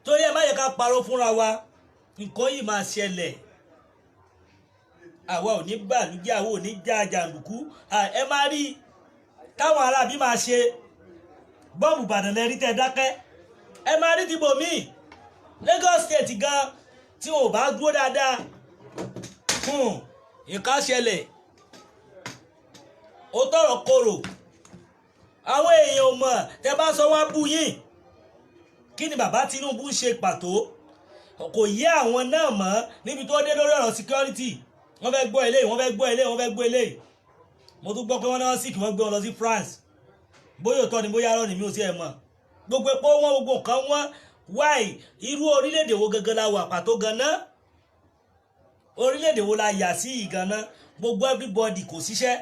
torí ẹ má yẹ ká parọ́ fúnra wa nǹkan yìí máa ṣẹlẹ̀ àwa ò ní bàlújẹ́ àwa ò ní já jàǹdùkú ẹ má rí táwọn aráàbí máa ṣe bọ́ọ̀mù Ìbàdàn lẹ́rí tẹ́ dákẹ́ ẹ má rí tìbò míì Lagos State gan tí wọn ò bá dúró dáadáa nǹkan ṣẹlẹ̀ ó tọrọ korò àwọn èèyàn ò mọ̀ tẹ́ bá sọ wọ́n bú yín kí ni bàbá Tinubu ń ṣe pàtó kò yé àwọn náà mọ́ níbi tó dé lórí ọ̀rọ̀ security wọ́n fẹ́ gbọ́ eléyìí wọ́n fẹ́ gbọ́ eléyìí wọ́n fẹ́ gbọ́ eléyìí mo tún gbọ́ pé wọ́n náà sì kí wọ́n gbé wọn lọ sí France bóyá òótọ́ ni bóyá arọ́ ni mi ò sí ẹ̀ mọ̀ gbogbo epo wọn gbogbo nǹkan wọn wáì irú orílẹ̀-èdè wo gangan la wà pàtó ganan orílẹ̀-èdè wo la yà sí ìgànnà gbogbo everybody kò síṣẹ́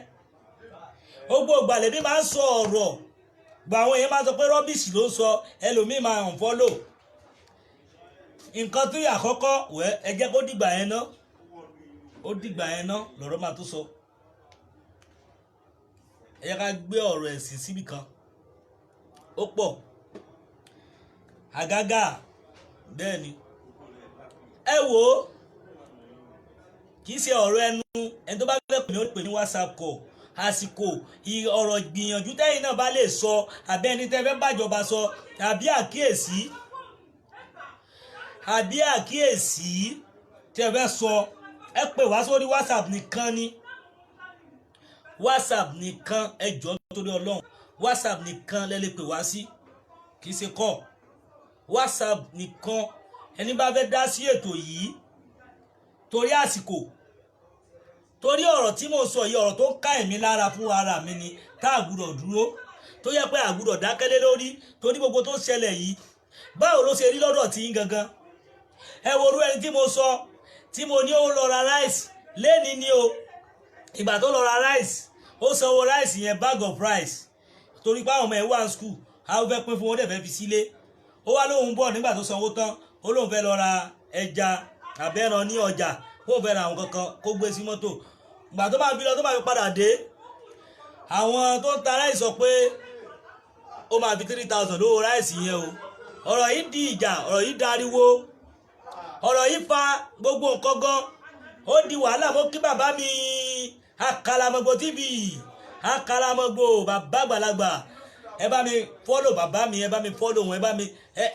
gbogbo ìgbàlẹ̀ bí máa ń sọ ọ̀rọ̀ gba àwọn èèyàn máa sọ pé rọ́bìṣì ló ń sọ ẹlòmíì máa ń fọ́lò nǹkan tó yà kọ́kọ́ wẹ́ ẹ jẹ́ kó dìgbà yẹn ná ó dìgbà yẹn ná lọ́rọ̀ máa tó sọ ẹ jẹ́ ká gbé ọ̀rọ̀ ẹ̀sìn síbì kan ó pọ̀ àgágà bẹ́ẹ̀ ni ẹ wò ó kì í ṣe ọ̀rọ̀ ẹni tó bá fẹ́ pè ní ó pè ní WhatsApp call àsìkò ọ̀rọ̀ gbìyànjú tẹ́yìn náà bá lè sọ àbí ẹni tẹ́ fẹ́ bàjọba sọ àbí àkíyèsí tẹ́ fẹ́ sọ ẹ pè wá sórí WhatsApp nìkan ni WhatsApp nìkan ẹ jọ̀ọ́ nítorí Ọlọ́run WhatsApp nìkan lẹ lè pè wá sí kì í ṣe call WhatsApp nìkan ẹni bá fẹ́ dá sí ètò yìí torí àsìkò torí ọ̀rọ̀ tí mo sọ yìí ọ̀rọ̀ tó ń ká èmi lára fún ara mi ni tá àgùdọ̀ dúró tó yẹ pé àgùdọ̀ dákẹ́lé lórí torí gbogbo tó ṣẹlẹ̀ yìí báwo ló ṣe rí lọ́dọ̀ tí ń gangan ẹ wo orú ẹni tí mo sọ tí mo ní ó lọ ra ráìsì lẹ́ni ni o ìgbà tó lọ ra ráìsì ó sanwó ráìsì yẹn bag of rice torí pé àwọn ọmọ ẹ̀ wà ní skul àwọn fẹ́ pín fún wọn dẹ̀ fẹ́ fi sílé ó wá lóun bọ̀ nígbà tó sanwó tán ó lóun fẹ́ lọ ra ẹja àbẹ́ran ní ọjà kó fẹ́ ra àwọn kankan kó gbé sí mọ́tò ìgbà tó máa fi lọ tó máa fi padà dé àwọn tó ń ta ráìsì sọ pé ó máa fi 3,000 lówó ráìsì yẹn o ọ̀rọ̀ yìí di ìjà ọ̀rọ̀ yìí dariwo ọ̀rọ̀ yìí fa gbogbo nǹkan gan ó di wàhálà mo kí bàbá mi Àkàlàmọ̀gbò TV Àkàlàmọ̀gbò bàbá àgbàlagbà ẹ bá mi fọ́lò bàbá mi ẹ bá mi fọ́lò wọn ẹ bá mi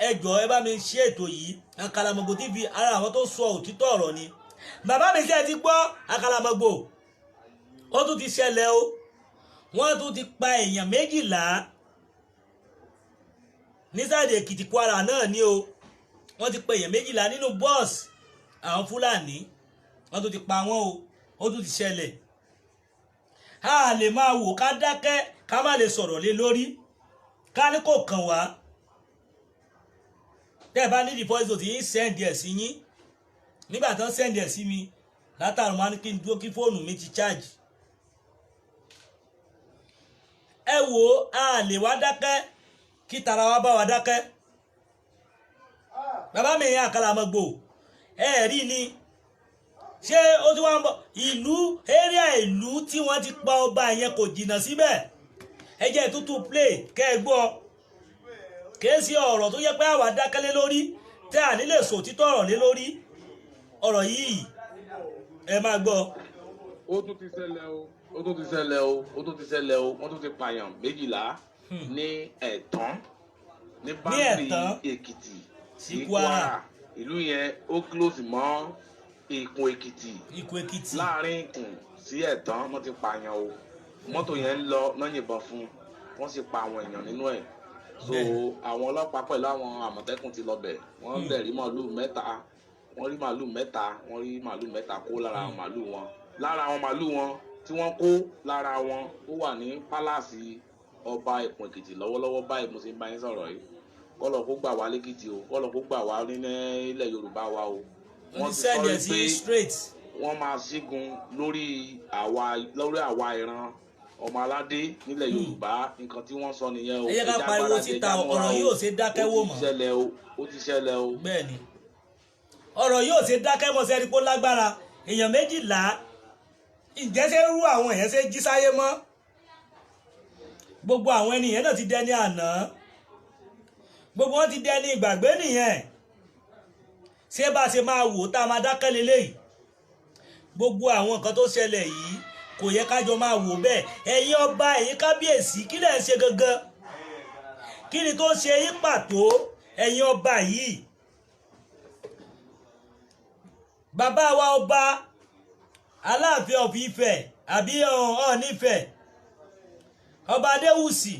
ẹ jọ̀ọ́ ẹ bá mi ṣe ètò yìí Àkàlàmọ̀gbò TV ara àwọn tó sọ òtítọ́ ọ̀rọ̀ ni bàbá mi ṣe ti gbọ́ Àkàlàmọ̀gbò ó tún ti ṣẹlẹ̀ o wọ́n tún ti pa èèyàn 12 ní sáìdì Èkìtì Kwara náà ni o wọ́n ti pa èèyàn 12 nínú bọ́ọ̀sì àwọn Fúlàní wọ́n tún ti pa wọ́n o ó tún ti ṣẹlẹ̀ a lè máa wò ká dákẹ́ ká má lè sọ̀rọ̀ lé lórí ká ní kò kàn wá tẹ́ ẹ bá ní voice note yín send ẹ̀ sí yín nígbà tán send ẹ̀ sí mi látàrí máa ní kí n dúró kí fóònù mi ti charge ẹ wò a lè wá dákẹ́ kí tara wa bá wa dákẹ́ bàbá mi yẹn Àkàlàmọ̀gbò ẹ rí ni ṣé ó ti wá ń bọ̀ ìlú area ìlú tí wọ́n ti pa ọba yẹn kò jìnnà síbẹ̀ ẹ jẹ́ tútù play kẹ́ ẹ gbọ́ kéésì ọ̀rọ̀ tó yẹ pé àwa dákẹ́lé lórí tẹ́ à nílè sòtítọ́ ọ̀rọ̀ lé lórí ọ̀rọ̀ yìí ẹ máa gbọ́. ó tún ti ṣẹlẹ̀ o ó tún ti ṣẹlẹ̀ o ó tún ti ṣẹlẹ̀ o wọ́n tún ti pààyàn 12 ní ẹ̀tàn ní báńkì Èkìtì sí Kwara ìlú yẹn ó close mọ́ Ìkun Èkìtì láàrin Ìkun sí ẹ̀tàn wọ́n ti pààyàn o mọ́tò yẹn ń lọ náà yìnbọn fún wọ́n sì pa àwọn èèyàn nínú ẹ̀ so àwọn ọlọ́pàá pẹ̀lú àwọn àmọ̀tẹ́kùn ti lọ bẹ̀ wọ́n dẹ̀ rí màálù 3 wọ́n rí màálù 3 wọ́n rí màálù 3 kó lára àwọn màálù wọn lára àwọn màálù wọn tí wọ́n kó lára wọn ó wà ní pálásì ọba Ìkun Èkìtì lọ́wọ́lọ́wọ́ báyìí mo sì ń bá yín sọ̀rọ̀ yìí kọ́lọ̀ kó gbà wá lẹ́kìtì o kọ́lọ̀ kó gbà wá nílẹ̀ Yorùbá wa o wọ́n ti sọ pé wọ́n máa ṣígun lórí àwa ìran ọmọ aládé nílẹ̀ Yorùbá nǹkan tí wọ́n sọ nìyẹn o. ẹ yẹ ká pariwo síta ọ̀rọ̀ yóò ṣe dákẹ́ wò mọ́. ó ti ṣẹlẹ̀ o. bẹ́ẹ̀ni ọ̀rọ̀ yóò ṣe dákẹ́ mọ́ sẹ́ni kó lágbára èèyàn 12 ǹjẹ́ ṣe rú àwọn èèyàn ṣe jí sáyé mọ́ gbogbo àwọn ènìyàn náà ti dẹni àná gbogbo wọn ti dẹni ìgbàgbé nìyẹn ṣé bá ṣe máa wò tá a máa dákẹ́ lélẹ́yìí gbogbo àwọn nǹkan tó ṣẹlẹ̀ yìí kò yẹ kájọ máa wò bẹ́ẹ̀ ẹ̀yin ọba ẹ̀yin kábíyèsí kí lẹ̀ ń ṣe gangan kí ni tó ṣe yín pàtó ẹ̀yin ọba yìí bàbá wa ọba Aláàfin of Ifẹ̀ àbí Ọọ̀ni Ifẹ̀ ọba Adéwùsì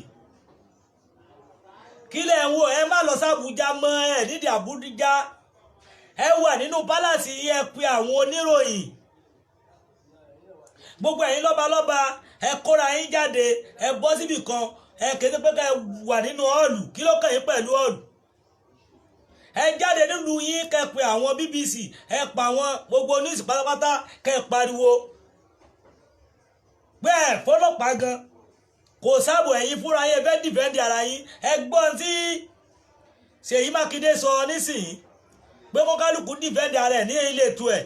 kí lẹ̀ ń wò ẹ má lọ sábùjá mọ́ ẹ nídìí Àbújá ẹ wà nínú pálásì yìí ẹ pe àwọn oníròyìn gbogbo ẹ̀yin lọ́balọ́ba ẹ kóra yín jáde ẹ bọ́ síbì kan ẹ kéde pé ká ẹ wà nínú họ́ọ̀lù kí ló kàn yín pẹ̀lú họ́ọ̀lù ẹ jáde nílùú yín kẹ pe àwọn BBC ẹ pa àwọn gbogbo news pátápátá kẹ pariwo bẹ́ẹ̀ fọlọ́pàá gan kò sábò ẹ̀yin fúnra yín fẹ́ dìfẹ́ǹdì ara yín ẹ gbọ́n tí Ṣèyí Mákindé sọ nísìnyí pé kó kálukú dìfẹ́ǹdì ara ẹ̀ ní ilé ètò ẹ̀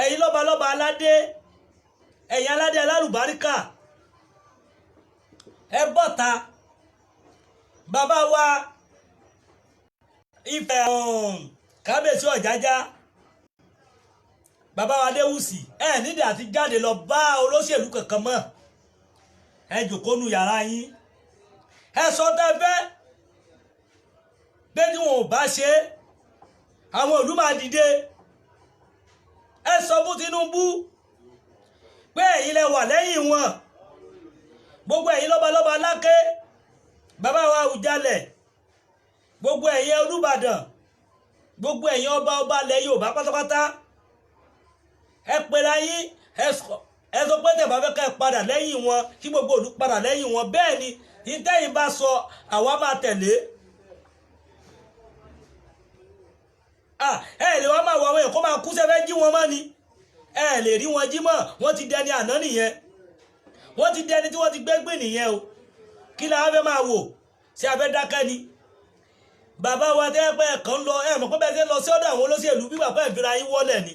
ẹ̀yin lọ́balọ́ba aládé ẹ̀yin aládé alálùbáríkà ẹ bọ́ta bàbá wa Ifẹ̀ kábíyèsí Ọ̀jájá bàbá wa Adéwùsì ẹ nídìí àti jáde lọ bá olóṣèlú kankan mọ́ ẹ jòkónú yàrá yín ẹ sọ tẹ́fẹ́ pé tí wọn ò bá ṣe àwọn ìlú máa dìde ẹ sọ fún Tinubu pé ẹ̀yin lẹ wà lẹ́yìn wọn gbogbo ẹ̀yin lọ́balọ́ba láké bàbá wa Àwùjalẹ̀ gbogbo ẹ̀yin Olúbàdàn gbogbo ẹ̀yin ọba ọba ilẹ̀ Yorùbá pátápátá ẹ pera yín ẹ sọ pé tẹ̀bá fẹ́ ká ẹ padà lẹ́yìn wọn kí gbogbo ìlú padà lẹ́yìn wọn bẹ́ẹ̀ ni ìtẹ́yìn bá sọ àwa máa tẹ̀lé ẹ lè wá máa wọ àwọn èèyàn kó máa kú sẹ́fẹ́ jí wọn mọ́ ni ẹ lè rí wọn jí mọ́ wọ́n ti dẹni àná nìyẹn wọ́n ti dẹni tí wọ́n ti gbégbé nìyẹn o kí la fẹ́ máa wò ṣé a fẹ́ dákẹ́ ni bàbá wa tẹ́ pẹ́ kàn lọ ẹ mọ̀ pé bẹ́ẹ̀ ṣe lọ sí ọ̀dọ̀ àwọn olóṣèlú bí bàbá ìfira yín wọlé ni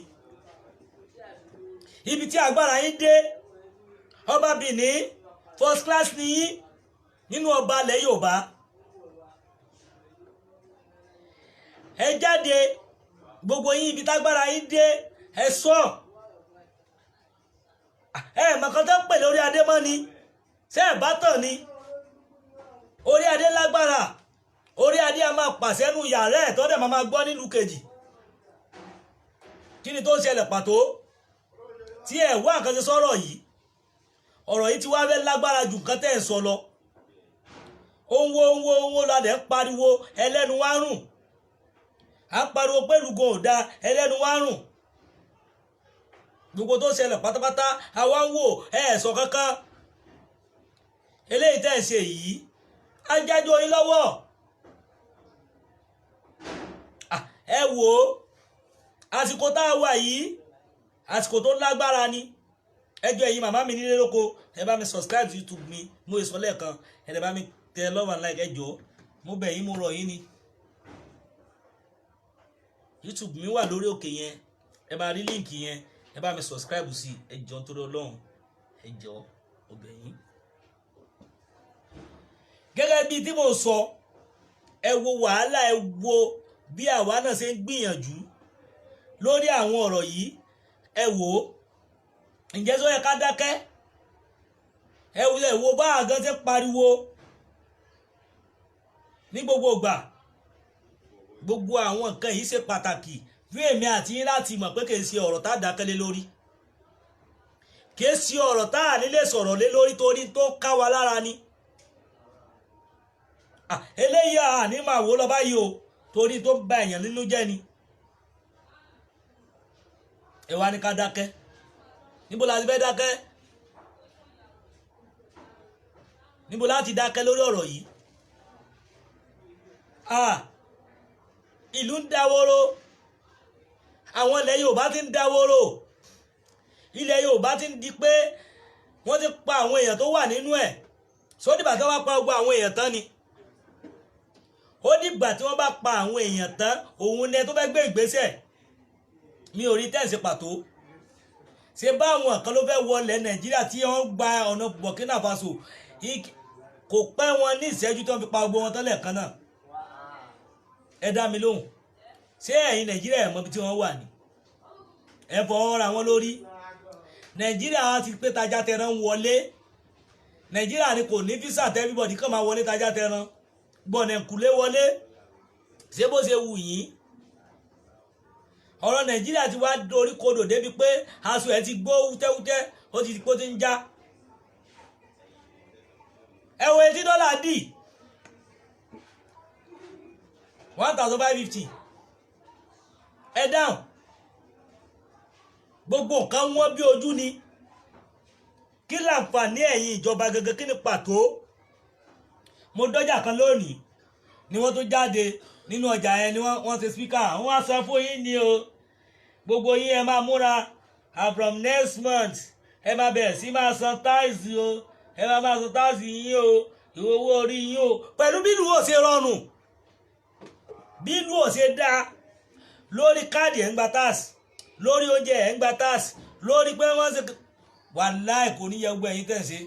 ibi tí agbára yín dé ọba Benin first class ni yín nínú ọba ilẹ̀ Yorùbá ẹ jáde gbogbo yín ibi tágbára yín dé ẹ sọ ẹ mọ̀kàn tó pè lórí adé mọ́ ni ṣé ẹ bá tàn ni orí adé lágbára orí adé a máa pàṣẹ nù yàrá ẹ̀ tọ́dẹ̀ máa gbọ́ nílùú kejì kí ni tó ń ṣẹlẹ̀ pàtó tí ẹ wá nǹkan ṣe sọ́rọ̀ yìí ọ̀rọ̀ yìí ti wá fẹ́ lágbára jù nǹkan tẹ́ ẹ̀ sọ lọ owó ládẹ̀ ń pariwo ẹlẹ́nu wá rùn à ń pariwo pé lùgò ò da ẹlẹ́nu wá rùn gbogbo tó ṣẹlẹ̀ pátápátá àwa ń wò sọ kankan eléyìí tẹ́ ẹ̀ ṣe yìí á jájọ yín lọ́wọ́ ẹ wò ó àsìkò tá a wà yìí àsìkò tó lágbára ni ẹjọ́ ẹ̀yin màmá mi nílé lóko ẹ bá mi subscribe to YouTube mi mo sọ lẹ́ẹ̀kan ẹ bá mi tẹ love and like ẹjọ́ mo bẹ̀ yín mo rọ̀ yín ni YouTube mi wà lórí òkè yẹn ẹ bá rí líǹkì yẹn ẹ bá mi subscribe sí ẹjọ́ torí Ọlọ́run ẹjọ́ mo bẹ̀ yín. gẹ́gẹ́ bíi tí mo sọ ẹ wo wàhálà ẹ wo bí àwa náà ṣe ń gbìyànjú lórí àwọn ọ̀rọ̀ yìí ẹ wò ó ǹjẹ́ sọ yẹ ká dákẹ́ ẹ wo bá àgán ṣe pariwo ní gbogbo ìgbà gbogbo àwọn nǹkan yìí ṣe pàtàkì fún èmi àti yín láti mọ̀ pé kìí ṣe ọ̀rọ̀ tá a dákẹ́ lé lórí kìí ṣe ọ̀rọ̀ tá a nílé sọ̀rọ̀ lé lórí torí tó ká wa lára ni eléyìí àní máa wò lọ báyìí o torí tó ń ba èèyàn nínú jẹ́ ni ẹ wá ní ká dákẹ́ níbo la ti fẹ́ dákẹ́ níbo láti dákẹ́ lórí ọ̀rọ̀ yìí ìlú ń dáwóró àwọn ilẹ̀ Yorùbá ti ń dáwóró ilẹ̀ Yorùbá ti ń di pé wọ́n ti pa àwọn èèyàn tó wà nínú ẹ̀ sódìgbà tí wọ́n bá pa gbogbo àwọn èèyàn tán ni ó dìgbà tí wọ́n bá pa àwọn èèyàn tán òun ni ẹ tó fẹ́ gbé ìgbésẹ̀ mi ò rí tẹ̀sí pàtó ṣe bá àwọn kan ló fẹ́ wọlé Nàìjíríà tí wọ́n gba ọ̀nà Burkina Faso kò pẹ́ wọn ní ìṣẹ́jú tó ń fi pa gbogbo wọn tọ́lẹ̀ kan náà. Ẹ dá mi lóhùn, ṣé ẹ̀yin Nàìjíríà ẹ̀ mọ̀ ibi tí wọ́n wà ní? Ẹ fọwọ́ ra wọn lórí. Nàìjíríà wọn ti pé tajà tẹran wọlé. Nàìjíríà ni kò ní físà tẹ́ everybody kàn máa wọlé tajà tẹran gbọ̀nẹ̀kùlé wọlé ṣé bó ṣe wù yín. Ọ̀rọ̀ Nàìjíríà ti wá dorí kodò débi pé aṣọ ẹ̀ ti gbó wútẹ́wútẹ́ ó ti kó ti ń já. Ẹ wo etí dọ́là dì 1,550. Ẹ dáhùn, gbogbo nǹkan wọ́n bí ojú ni. Kí láǹfààní ẹ̀yin ìjọba gẹ́gẹ́, kí ni pàtó? Mo dọ́jà kan lónìí ni wọ́n tó jáde nínú ọjà yẹn ni wọ́n ṣe spíkà. Wọ́n á sọ fún yín ni o, gbogbo yín ẹ máa múra from next month ẹ máa bẹ̀rẹ̀ sí máa san táìsì o, ẹ máa san táìsì yín o, ìwé owó orí yín o. Pẹ̀lú bí ìlú ò ṣe rọrùn, bí ìlú ò ṣe dáa, lórí káàdì ẹ̀ ń gba táàsì, lórí oúnjẹ ẹ̀ ń gba táàsì, lórí pé wọ́n ṣe wàláì kò ní yẹ gbogbo ẹ̀yin tẹ̀ ṣe.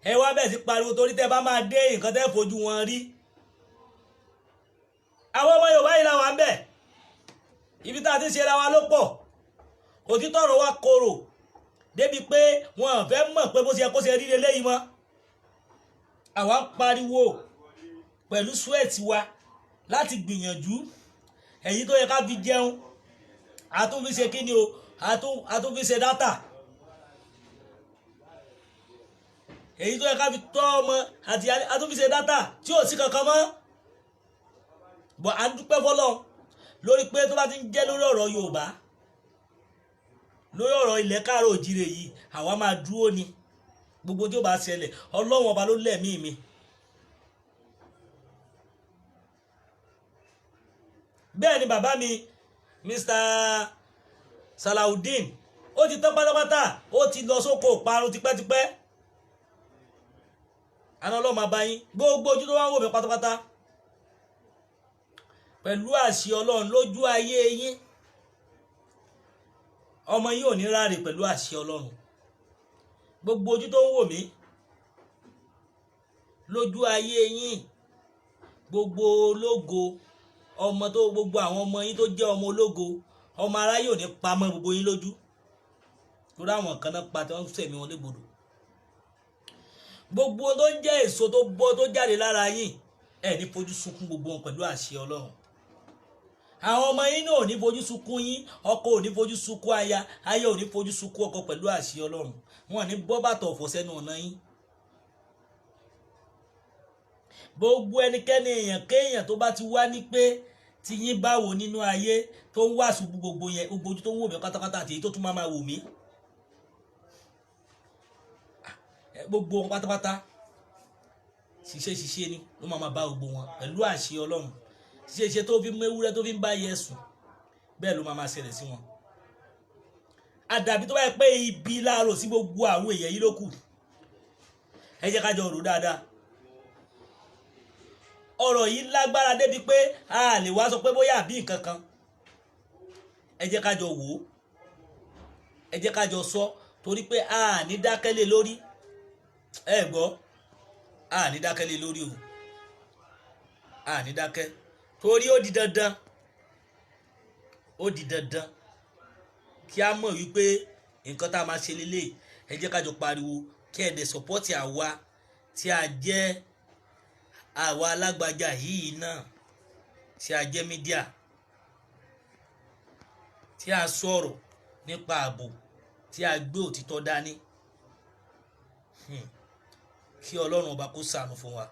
Ẹ wá bẹ̀ sí pariwo torí tẹ́ bá máa dé nǹkan tẹ́ fojú wọn rí. Àwọn ọmọ Yorùbá yìí làwọn bẹ̀, ibi tá a ti ṣe ra wa ló pọ̀. Òtítọ́ ọ̀rọ̀ wa korò débi pé wọn ò fẹ́ mọ̀ pé bó ṣe yẹ kó ṣe rí leléyìí mọ́. Àwa ń pariwo pẹ̀lú sweat wa láti gbìyànjú èyí tó yẹ ká fi jẹun àtún fi ṣe kí ni o, àtún fi ṣe dátà. Èyí tó yẹ ká fi tọ́ ọmọ àti àtún fi ṣe dátà tí ò sí kankan mọ́. Bọ̀ à ń dúpẹ́ fọ́lọ́ lórí pé tó bá ti ń jẹ́ lórí ọ̀rọ̀ Yorùbá, lórí ọ̀rọ̀ ilẹ̀ káàrọ̀ òjìrè yìí, àwa máa dúró ni. Gbogbo tí ó bá ṣẹlẹ̀ Ọlọ́run ọba ló lẹ̀mí mi. Bẹ́ẹ̀ ni bàbá mi Mr. Salaudeen ó ti tán pátápátá, ó ti lọ sóko parun tipẹ́tipẹ́. Àná Ọlọ́run máa bá yín, gbogbo ojú tó wá ń wò mí pátápátá, pẹ̀lú àṣẹ Ọlọ́run lójú ayé yín, ọmọ yín ò ní ráre pẹ̀lú àṣẹ Ọlọ́run. Gbogbo ojú tó ń wò mí lójú ayé yín, gbogbo ológo ọmọ tó, gbogbo àwọn ọmọ yín tó jẹ́ ọmọ ológo, ọmọ aráyé ò ní pamọ́ gbogbo yín lójú. Torí àwọn kan náà pa tí wọ́n sẹ̀mí wọn légbodò. Gbogbo tó ń jẹ́ èso tó bọ́ tó jáde lára yín, ẹ ní fojú sunkún gbogbo wọn pẹ̀lú àṣẹ Ọlọ́run. Àwọn ọmọ yín náà ò ní fojú sunkún yín, ọkọ ò ní fojú sunkún aya, aya ò ní fojú sunkún ọkọ pẹ̀lú àṣẹ Ọlọ́run. Wọn ò ní bọ́ bàtà ọ̀fọ̀ sẹ́nu ọ̀nà yín. Gbogbo ẹnikẹ́ni èèyàn kéèyàn tó bá ti wá ní pé tí yín bá wò nínú ayé tó ń wàásù gbogbo yẹn, gbogbo ojú tó ń wò mí pátápátá àti èyí tó tún máa wò mí, gbogbo wọn pátápátá ṣiṣẹ́ ni ló máa bá gbogbo wọn pẹ̀lú àṣẹ Ọlọ́run. Ṣiṣẹ́ tó fi mú ewúrẹ́ tó fi ń bá yẹ sùn, bẹ́ẹ̀ ló máa ṣẹlẹ̀ sí wọn. Àdàbí tó bá yẹ pé ibi láàárọ̀ sí gbogbo àwọn èèyàn yìí ló kù. Ẹ jẹ́ ká jọ rò dáadáa. Ọ̀rọ̀ yìí lágbára débi pé a lè wá sọ pé bóyá àbí nǹkan kan. Ẹ jẹ́ ká jọ wò ó, ẹ jẹ́ ká jọ sọ, torí pé a ní dákẹ́lé lórí. Ẹ gbọ́, a ní dákẹ́lé lórí o, a ní dákẹ́, torí ó di dandan, ó di dandan kí a mọ̀ wípé nǹkan tá a máa ṣe lélẹ̀. Ẹ jẹ́ ká jọ pariwo kí ẹ dẹ̀ sọ́pọ́tì àwa tí a jẹ́ àwa alágbájá yìí náà, tí a jẹ́ mídíà, tí a sọ̀rọ̀ nípa ààbò, tí a gbé òtítọ́ dání. Kí Ọlọ́run ọba kó ṣàánú fún wa.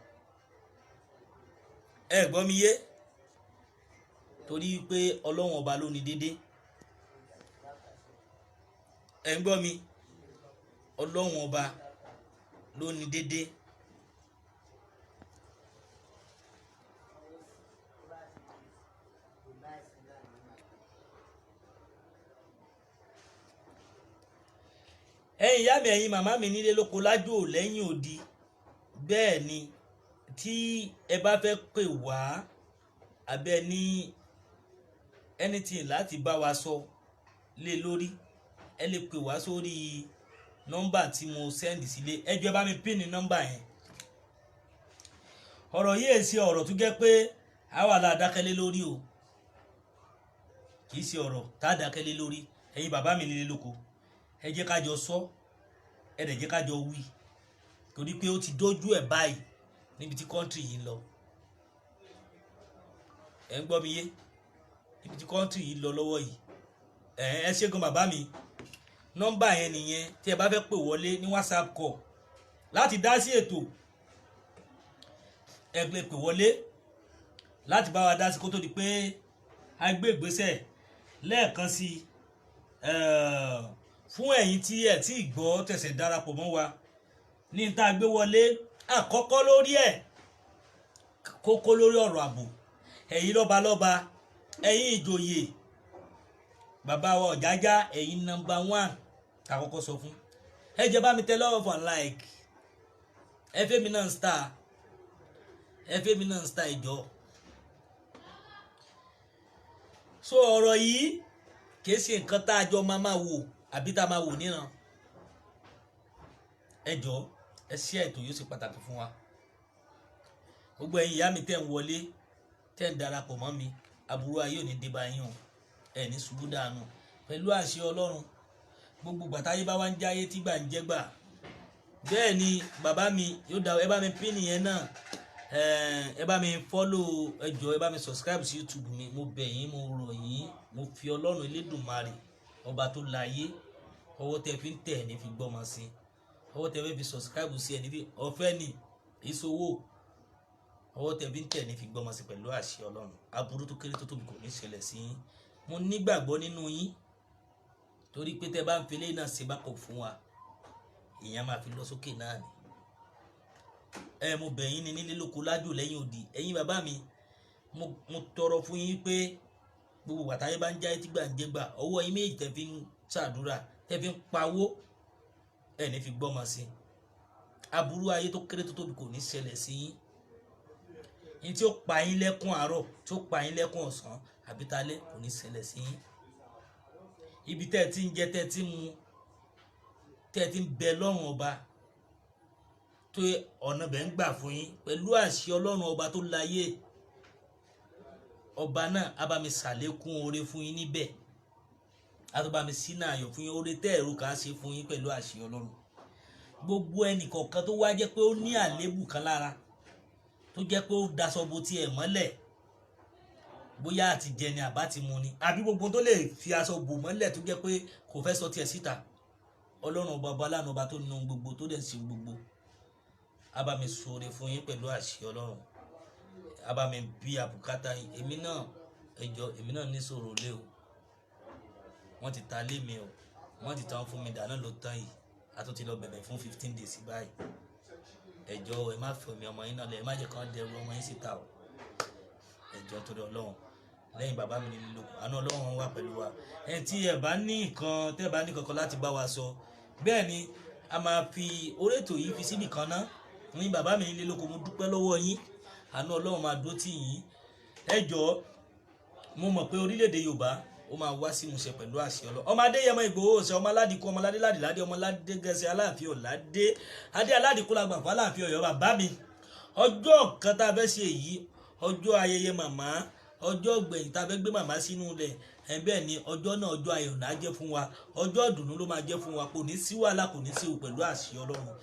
Ẹ gbọ́ mi yé, torí pé Ọlọ́run ọba ló ní dédé. Ẹ ń gbọ́ mi, Ọlọ́run ọba ló ní dédé. Ẹ̀yin ìyá mi, ẹ̀yin màmá mi nílé lóko lájò lẹ́yìn odi, bẹ́ẹ̀ ni tí ẹ bá fẹ́ pè wá abẹ́ ní anything láti bá wa sọ lé lórí, ẹ lè pè wá sórí nọ́mbà tí mo send sílé ẹ jọ̀ọ́ bá mi pin nọ́mbà yẹn. ọ̀rọ̀ yìí ṣe ọ̀rọ̀ tó jẹ́ pé àwa la dákẹ́lé lórí o, kì í ṣe ọ̀rọ̀ tá a dákẹ́lé lórí. ẹ̀yin bàbá mi nílé lóko, ẹ jẹ́ ká jọ sọ, ẹ dẹ̀ jẹ́ ká jọ wí, torí pé ó ti dójú ẹ̀ báyìí níbi tí kọ́ńtì yìí ń lọ. ẹ ń gbọ́ mi yé, níbi tí kọ́ńtì yìí lọ lọ́wọ́ yìí. ẹ ṣé gan bàbá mi, nọ́mbà yẹn nìyẹn tí ẹ bá fẹ́ pè wọlé ní WhatsApp call láti dá sí ètò. ẹ lè pè wọlé láti bá wa dá sí kó tó di pé a gbé ìgbésẹ̀. lẹ́ẹ̀kan sí fún ẹ̀yin tí ẹ tí gbọ́ tẹ̀sẹ̀ darapọ̀ mọ́ wa ní tá a gbé wọlé àkọ́kọ́ lórí ẹ̀, kókó lórí ọ̀rọ̀ ààbò. ẹ̀yin lọ́balọ́ba, ẹ̀yin ìjòyè, bàbá wa Ọ̀jájá, ẹ̀yin number 1 àkọ́kọ́ sọ fún. ẹ jẹ́ bá mi tẹ love and like, ẹ fẹ́ mi náà star, ẹ fẹ́ mi náà star ìjọ. so ọ̀rọ̀ yìí kìí ṣe nǹkan tá a jọ máa wò àbí tá a máa wò níran. ẹ jọ̀ọ́ ẹ share ètò yóò ṣe pàtàkì fún wa. gbogbo ẹ̀yin ìyá mi tẹ́ ń wọlé, tẹ́ ń darapọ̀ mọ́ mi, aburú ayé ò ní dé bá yín o, ẹ ní ṣubú dànù pẹ̀lú àṣẹ Ọlọ́run. gbogbo gbàtáyé bá wá ń jáyé tí gbà ń jẹ́ gbà. bẹ́ẹ̀ ni bàbá mi yóò dá, ẹ bá mi pín nìyẹn náà, ẹ bá mi follow, ẹ jọ̀ọ́ ẹ bá mi subscribe sí YouTube mi, mo bẹ̀ yín, mo rọ̀ yín, mo fi Ọlọ́run Elédùmarè ọba tó láyé, ọwọ́ tẹ́ fi ń tẹ̀ ní fi gbọ́mọ sí, ọwọ́ tẹ́ fi subscribe sí ẹni fi ọ̀fẹ́ ní ìṣòwò, ọwọ́ tẹ́ fi ń tẹ̀ ní fi gbọ́mọ sí pẹ̀lú àṣẹ Ọlọ́run. aburú tó kéré tó tóbi kò ní ṣẹlẹ̀ sí yín. mo nígbàgbọ́ nínú yín, torí pé tẹ́ bá ń filé náà ṣe bákọ̀ fún wa, ìyẹn máa fi lọ sókè náà ni. mo bẹ̀ yín ní nílé lóko lájò lẹ́yìn odi, ẹ̀yin bàbá mi, mo tọrọ fún yín pé gbogbo wàtáyé bá ń jáyé tí gbà ń jẹ́ gbà, ọwọ́ yín méjì tẹ́ fi ń ṣàdúrà, tẹ́ fi ń pawó, ẹ̀ ní fi gbọ́mọ sí. aburú ayé tó kéré tó tóbi kò ní ṣẹlẹ̀ sí yín. yín tí ó pa yín lẹ́kún àárọ̀, tí ó pa yín lẹ́kún ọ̀sán àbí talẹ́ kò ní ṣẹlẹ̀ sí yín. ibi tẹ́ ti ń jẹ, tẹ́ ti ń mu, tẹ́ ti ń bẹ lọ́rùn ọba tó ọ̀nà bẹ̀ ń gbà fún yín pẹ̀lú àṣẹ Ọlọ́run ọba tó láyé. ọba náà á bá mi ṣàlékún oore fún yín níbẹ̀, á tó bá mi sínú ayọ̀ fún yín, oore tẹ́ ẹ̀rù kà á ṣe fún yín pẹ̀lú àṣẹ Ọlọ́run. gbogbo ẹnì kọ̀ọ̀kan tó wá jẹ́ pé ó ní àléébù kan lára, tó jẹ́ pé ó daṣọ bo tiẹ̀ mọ́lẹ̀, bóyá àti jẹ ni àbá ti mu ni, àbí gbogbo tó lè fi aṣọ bò mọ́lẹ̀ tó jẹ́ pé kò fẹ́ sọ tiẹ̀ síta. Ọlọ́run ọba aláàánú ọba tó nu gbogbo tó dẹ̀ ṣe gbogbo, á bá mi ṣoore fún yín pẹ̀lú àṣẹ Ọlọ́run. á bá mi bí àbùkátà yín. èmi náà ẹ jọ̀ọ́, èmi náà ní sọ̀rọ̀ lé o, wọ́n ti ta lé mi o, wọ́n ti tán fún mi dáná ló tán yìí, a tó ti lọ bẹ̀bẹ̀ fún 15 days báyìí. ẹ jọ̀ọ́ ẹ má fi omi ọmọ yín náà lẹ̀, ẹ má jẹ́ kán dẹrù ọmọ yín síta o, ẹ jọ̀ọ́ torí Ọlọ́run. lẹ́yìn bàbá mi nílé lóko, àánú Ọlọ́run wà pẹ̀lú wa. ẹ tí ẹ bá ní nǹkan, tẹ́ ẹ bá ní kankan láti bá wa sọ, bẹ́ẹ̀ ni a máa fi orí ètò yìí fi síbì kan ná. ní bàbá mi nílé lóko, mo dúpẹ́ lọ́wọ́ yín, àánú Ọlọ́run máa dó tì yín. ẹ jọ̀ọ́ mo mọ̀ pé orílẹ̀-èdè Yorùbá ó máa wá sí ìmúṣẹ pẹ̀lú àṣẹ Ọlọ́run. ọmọ Adéyẹmọ Ìgbòho ṣe ọmọ aládìkú, ọmọ ládé, ọmọ ládé gẹ̀ẹ́sì, Aláàfin Ọ̀ládé, adé aládìkú la gbà fún Aláàfin Ọ̀yọ́. bàbá mi, ọjọ́ kan tá a fẹ́ ṣe èyí, ọjọ́ ayẹyẹ màmá, ọjọ́ gbẹ̀yìn tá a fẹ́ gbé màmá sínú ilẹ̀, bẹ́ẹ̀ ni ọjọ́ náà ọjọ́ ayọ̀ náà jẹ́ fún wa, ọjọ́ ìdùnnú ló máa jẹ́ fún wa, kò ní sí wàhálà, kò ní sí ewu pẹ̀lú àṣẹ Ọlọ́run.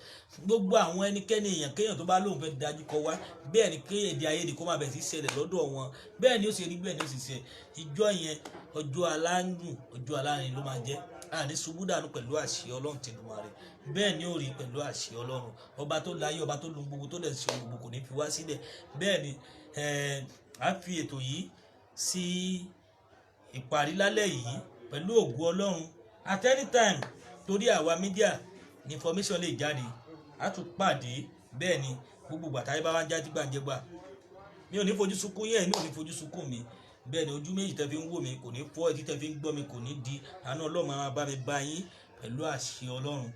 gbogbo àwọn ẹnikẹ́ni èèyàn kéèyàn tó bá lóun fẹ́ dájú kọ wá, bẹ́ẹ̀ ni kéèdè ayédè kó máa bẹ̀ sí ṣẹlẹ̀ lọ́dọ̀ wọn, bẹ́ẹ̀ ni ó ṣe rí, bẹ́ẹ̀ ni ó sì ṣe. ìjọ yẹn ọjọ́ aláǹdùn, ọjọ́ alárin ló máa jẹ́, àní ṣubú dànù pẹ̀lú àṣẹ Ọlọ́run Tèdùmàrè. bẹ́ẹ̀ ni ó rí pẹ̀lú àṣẹ Ọlọ́run ọba tó láyé, ọba tó lu gbogbo tó lẹ̀ ṣe gbogbo, kò ní fi wá sílẹ̀. bẹ́ẹ̀ ni a fi ètò yìí sí ìparí lálẹ́ yìí pẹ̀lú ògo Ọlọ́run. at any time, torí àwa mídíà ní information lè jáde, a tún pàdé. bẹ́ẹ̀ ni gbogbo gbàtàyé bá wá ń jáde gbàǹjẹ́gbà, mi ò ní fojú sunkún yẹn, mi ò ní fojú sunkún mi. bẹ́ẹ̀ ni ojú méjì tẹ́ fi ń wò mí kò ní fọ́, etí tẹ́ fi ń gbọ́ mi kò ní di. àánú Ọlọ́run máa bá mi bá yín pẹ̀lú àṣẹ Ọlọ́run.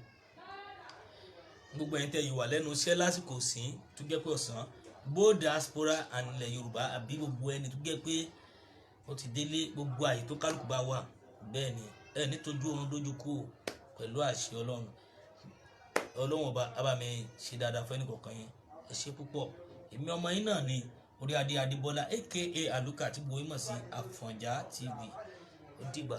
gbogbo ẹ̀yin tẹ́ yìí wà lẹ́nu iṣẹ́ lásìkò sí tó jẹ́ pé ọ̀sán, both diaspora and ilẹ̀ Yorùbá, àbí gbogbo ẹni tó jẹ́ pé ó ti délé, gbogbo àyè tó kálukú bá wà, bẹ́ẹ̀ ni ẹ ní tójú oorun dójú kú pẹ̀lú àṣẹ Ọlọ́run. Ọlọ́run ọba á bá mi ṣe dáadáa fún ẹnìkọ̀ọ̀kan yẹn ẹ ṣé púpọ̀ èmi ọmọ yín náà ni Orí Adé Adébọ́lá aka Aluka tí gbogbo yín mọ̀ sí Àfọ̀njá TV ó dìgbà.